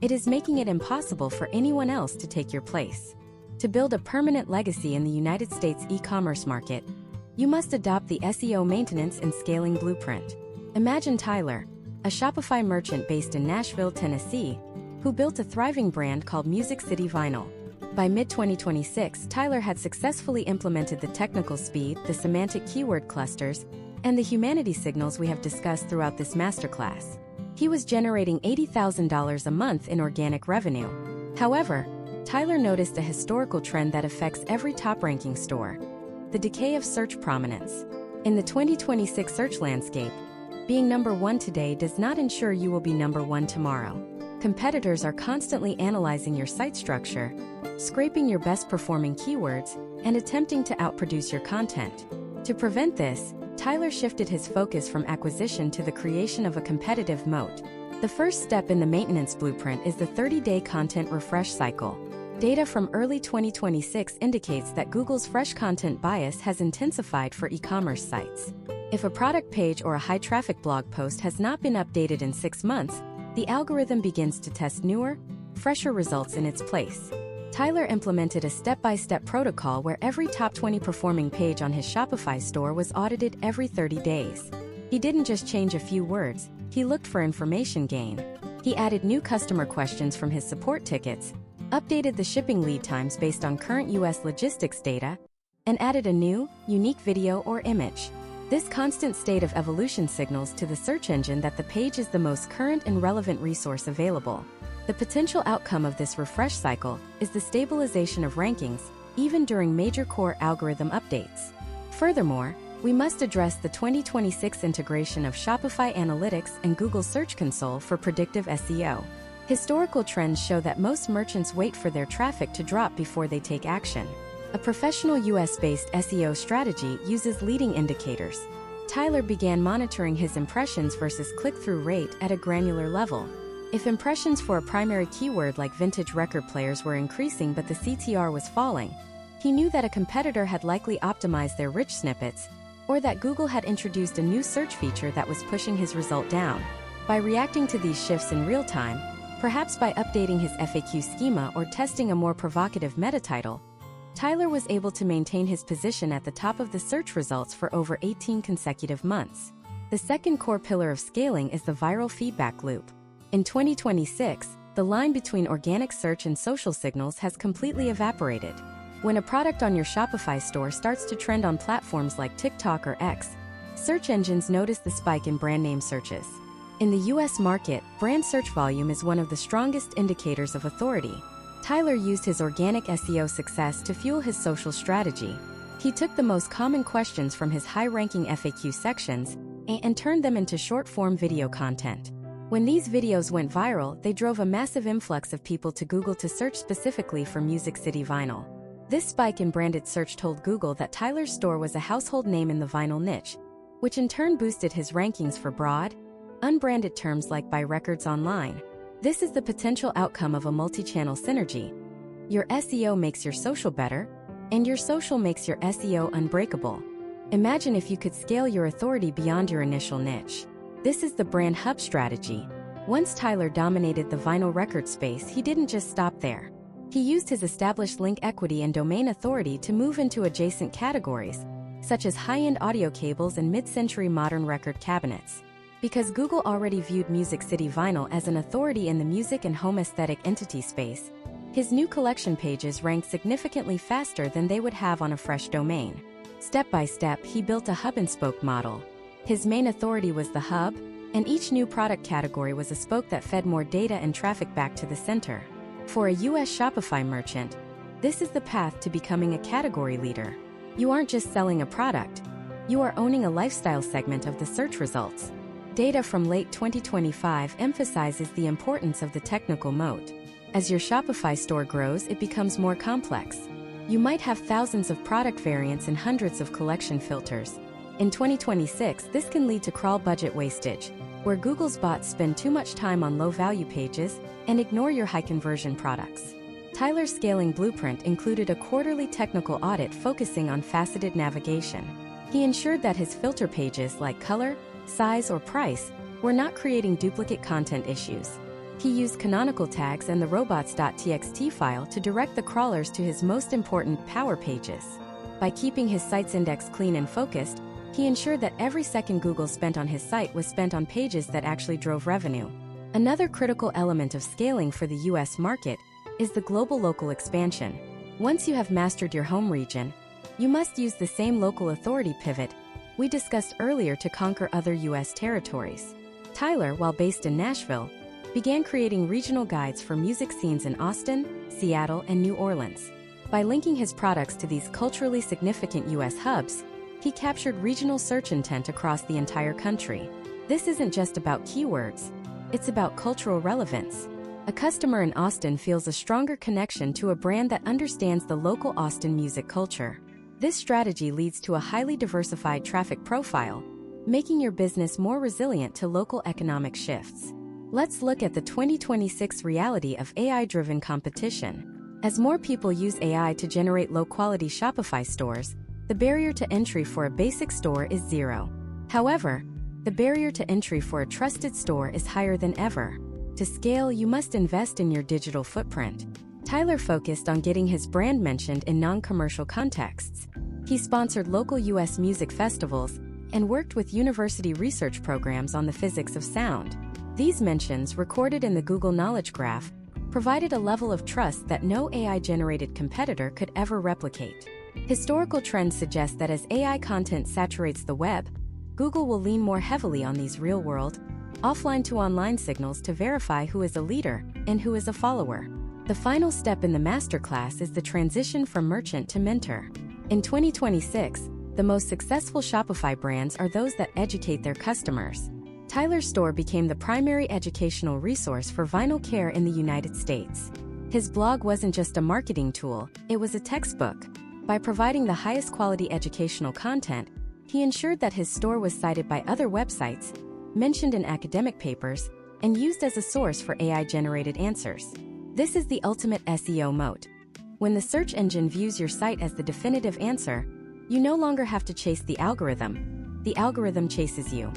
it is making it impossible for anyone else to take your place. To build a permanent legacy in the United States e-commerce market, you must adopt the SEO maintenance and scaling blueprint. Imagine Tyler, a Shopify merchant based in Nashville, Tennessee, who built a thriving brand called Music City Vinyl. By mid-2026, Tyler had successfully implemented the technical speed, the semantic keyword clusters, and the humanity signals we have discussed throughout this masterclass. He was generating $80,000 a month in organic revenue. However, Tyler noticed a historical trend that affects every top-ranking store: the decay of search prominence. In the 2026 search landscape, being number one today does not ensure you will be number one tomorrow. Competitors are constantly analyzing your site structure, scraping your best-performing keywords, and attempting to outproduce your content. To prevent this, Tyler shifted his focus from acquisition to the creation of a competitive moat. The first step in the maintenance blueprint is the 30-day content refresh cycle. Data from early 2026 indicates that Google's fresh content bias has intensified for e-commerce sites. If a product page or a high-traffic blog post has not been updated in 6 months, the algorithm begins to test newer, fresher results in its place. Tyler implemented a step-by-step protocol where every top 20 performing page on his Shopify store was audited every 30 days. He didn't just change a few words, he looked for information gain. He added new customer questions from his support tickets, updated the shipping lead times based on current US logistics data, and added a new, unique video or image. This constant state of evolution signals to the search engine that the page is the most current and relevant resource available. The potential outcome of this refresh cycle is the stabilization of rankings, even during major core algorithm updates. Furthermore, we must address the 2026 integration of Shopify Analytics and Google Search Console for predictive SEO. Historical trends show that most merchants wait for their traffic to drop before they take action. A professional US-based SEO strategy uses leading indicators. Tyler began monitoring his impressions versus click-through rate at a granular level. If impressions for a primary keyword like vintage record players were increasing but the CTR was falling, he knew that a competitor had likely optimized their rich snippets, or that Google had introduced a new search feature that was pushing his result down. By reacting to these shifts in real time, perhaps by updating his FAQ schema or testing a more provocative meta title, Tyler was able to maintain his position at the top of the search results for over 18 consecutive months. The second core pillar of scaling is the viral feedback loop. In 2026, the line between organic search and social signals has completely evaporated. When a product on your Shopify store starts to trend on platforms like TikTok or X, search engines notice the spike in brand name searches. In the US market, brand search volume is one of the strongest indicators of authority. Tyler used his organic SEO success to fuel his social strategy. He took the most common questions from his high-ranking FAQ sections and turned them into short-form video content. When these videos went viral, they drove a massive influx of people to Google to search specifically for Music City Vinyl. This spike in branded search told Google that Tyler's store was a household name in the vinyl niche, which in turn boosted his rankings for broad, unbranded terms like Buy Records Online. This is the potential outcome of a multi-channel synergy. Your SEO makes your social better, and your social makes your SEO unbreakable. Imagine if you could scale your authority beyond your initial niche. This is the brand hub strategy. Once Tyler dominated the vinyl record space, he didn't just stop there. He used his established link equity and domain authority to move into adjacent categories, such as high-end audio cables and mid-century modern record cabinets. Because Google already viewed Music City Vinyl as an authority in the music and home aesthetic entity space, his new collection pages ranked significantly faster than they would have on a fresh domain. Step by step, he built a hub-and-spoke model. His main authority was the hub, and each new product category was a spoke that fed more data and traffic back to the center. For a US Shopify merchant, this is the path to becoming a category leader. You aren't just selling a product, you are owning a lifestyle segment of the search results. Data from late 2025 emphasizes the importance of the technical moat. As your Shopify store grows, it becomes more complex. You might have thousands of product variants and hundreds of collection filters. In 2026, this can lead to crawl budget wastage, where Google's bots spend too much time on low-value pages and ignore your high-conversion products. Tyler's scaling blueprint included a quarterly technical audit focusing on faceted navigation. He ensured that his filter pages like color, size, or price were not creating duplicate content issues. He used canonical tags and the robots.txt file to direct the crawlers to his most important power pages. By keeping his site's index clean and focused, he ensured that every second Google spent on his site was spent on pages that actually drove revenue. Another critical element of scaling for the US market is the global local expansion. Once you have mastered your home region, you must use the same local authority pivot we discussed earlier to conquer other US territories. Tyler, while based in Nashville, began creating regional guides for music scenes in Austin, Seattle, and New Orleans. By linking his products to these culturally significant US hubs, he captured regional search intent across the entire country. This isn't just about keywords, it's about cultural relevance. A customer in Austin feels a stronger connection to a brand that understands the local Austin music culture. This strategy leads to a highly diversified traffic profile, making your business more resilient to local economic shifts. Let's look at the 2026 reality of AI-driven competition. As more people use AI to generate low-quality Shopify stores, the barrier to entry for a basic store is zero. However, the barrier to entry for a trusted store is higher than ever. To scale, you must invest in your digital footprint. Tyler focused on getting his brand mentioned in non-commercial contexts. He sponsored local US music festivals and worked with university research programs on the physics of sound. These mentions, recorded in the Google Knowledge Graph, provided a level of trust that no AI-generated competitor could ever replicate. Historical trends suggest that as AI content saturates the web, Google will lean more heavily on these real-world, offline-to-online signals to verify who is a leader and who is a follower. The final step in the masterclass is the transition from merchant to mentor. In 2026, the most successful Shopify brands are those that educate their customers. Tyler's store became the primary educational resource for vinyl care in the United States. His blog wasn't just a marketing tool, it was a textbook. By providing the highest quality educational content, he ensured that his store was cited by other websites, mentioned in academic papers, and used as a source for AI-generated answers. This is the ultimate SEO moat. When the search engine views your site as the definitive answer, you no longer have to chase the algorithm chases you.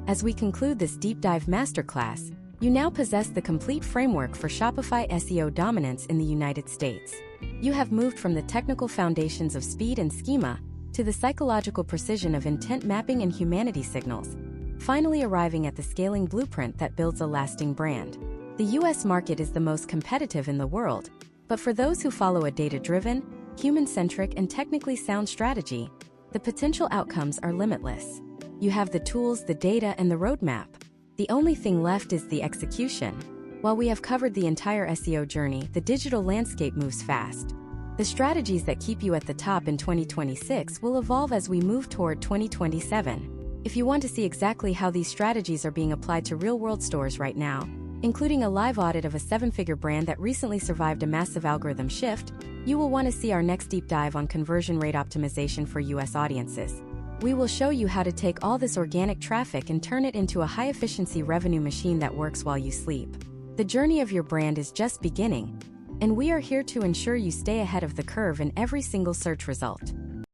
As we conclude this deep dive masterclass, you now possess the complete framework for Shopify SEO dominance in the United States. You have moved from the technical foundations of speed and schema to the psychological precision of intent mapping and humanity signals, finally arriving at the scaling blueprint that builds a lasting brand. The US market is the most competitive in the world, but for those who follow a data-driven, human-centric, and technically sound strategy, the potential outcomes are limitless. You have the tools, the data, and the roadmap. The only thing left is the execution. While we have covered the entire SEO journey, the digital landscape moves fast. The strategies that keep you at the top in 2026 will evolve as we move toward 2027. If you want to see exactly how these strategies are being applied to real-world stores right now, including a live audit of a seven-figure brand that recently survived a massive algorithm shift, you will want to see our next deep dive on conversion rate optimization for US audiences. We will show you how to take all this organic traffic and turn it into a high-efficiency revenue machine that works while you sleep. The journey of your brand is just beginning, and we are here to ensure you stay ahead of the curve in every single search result.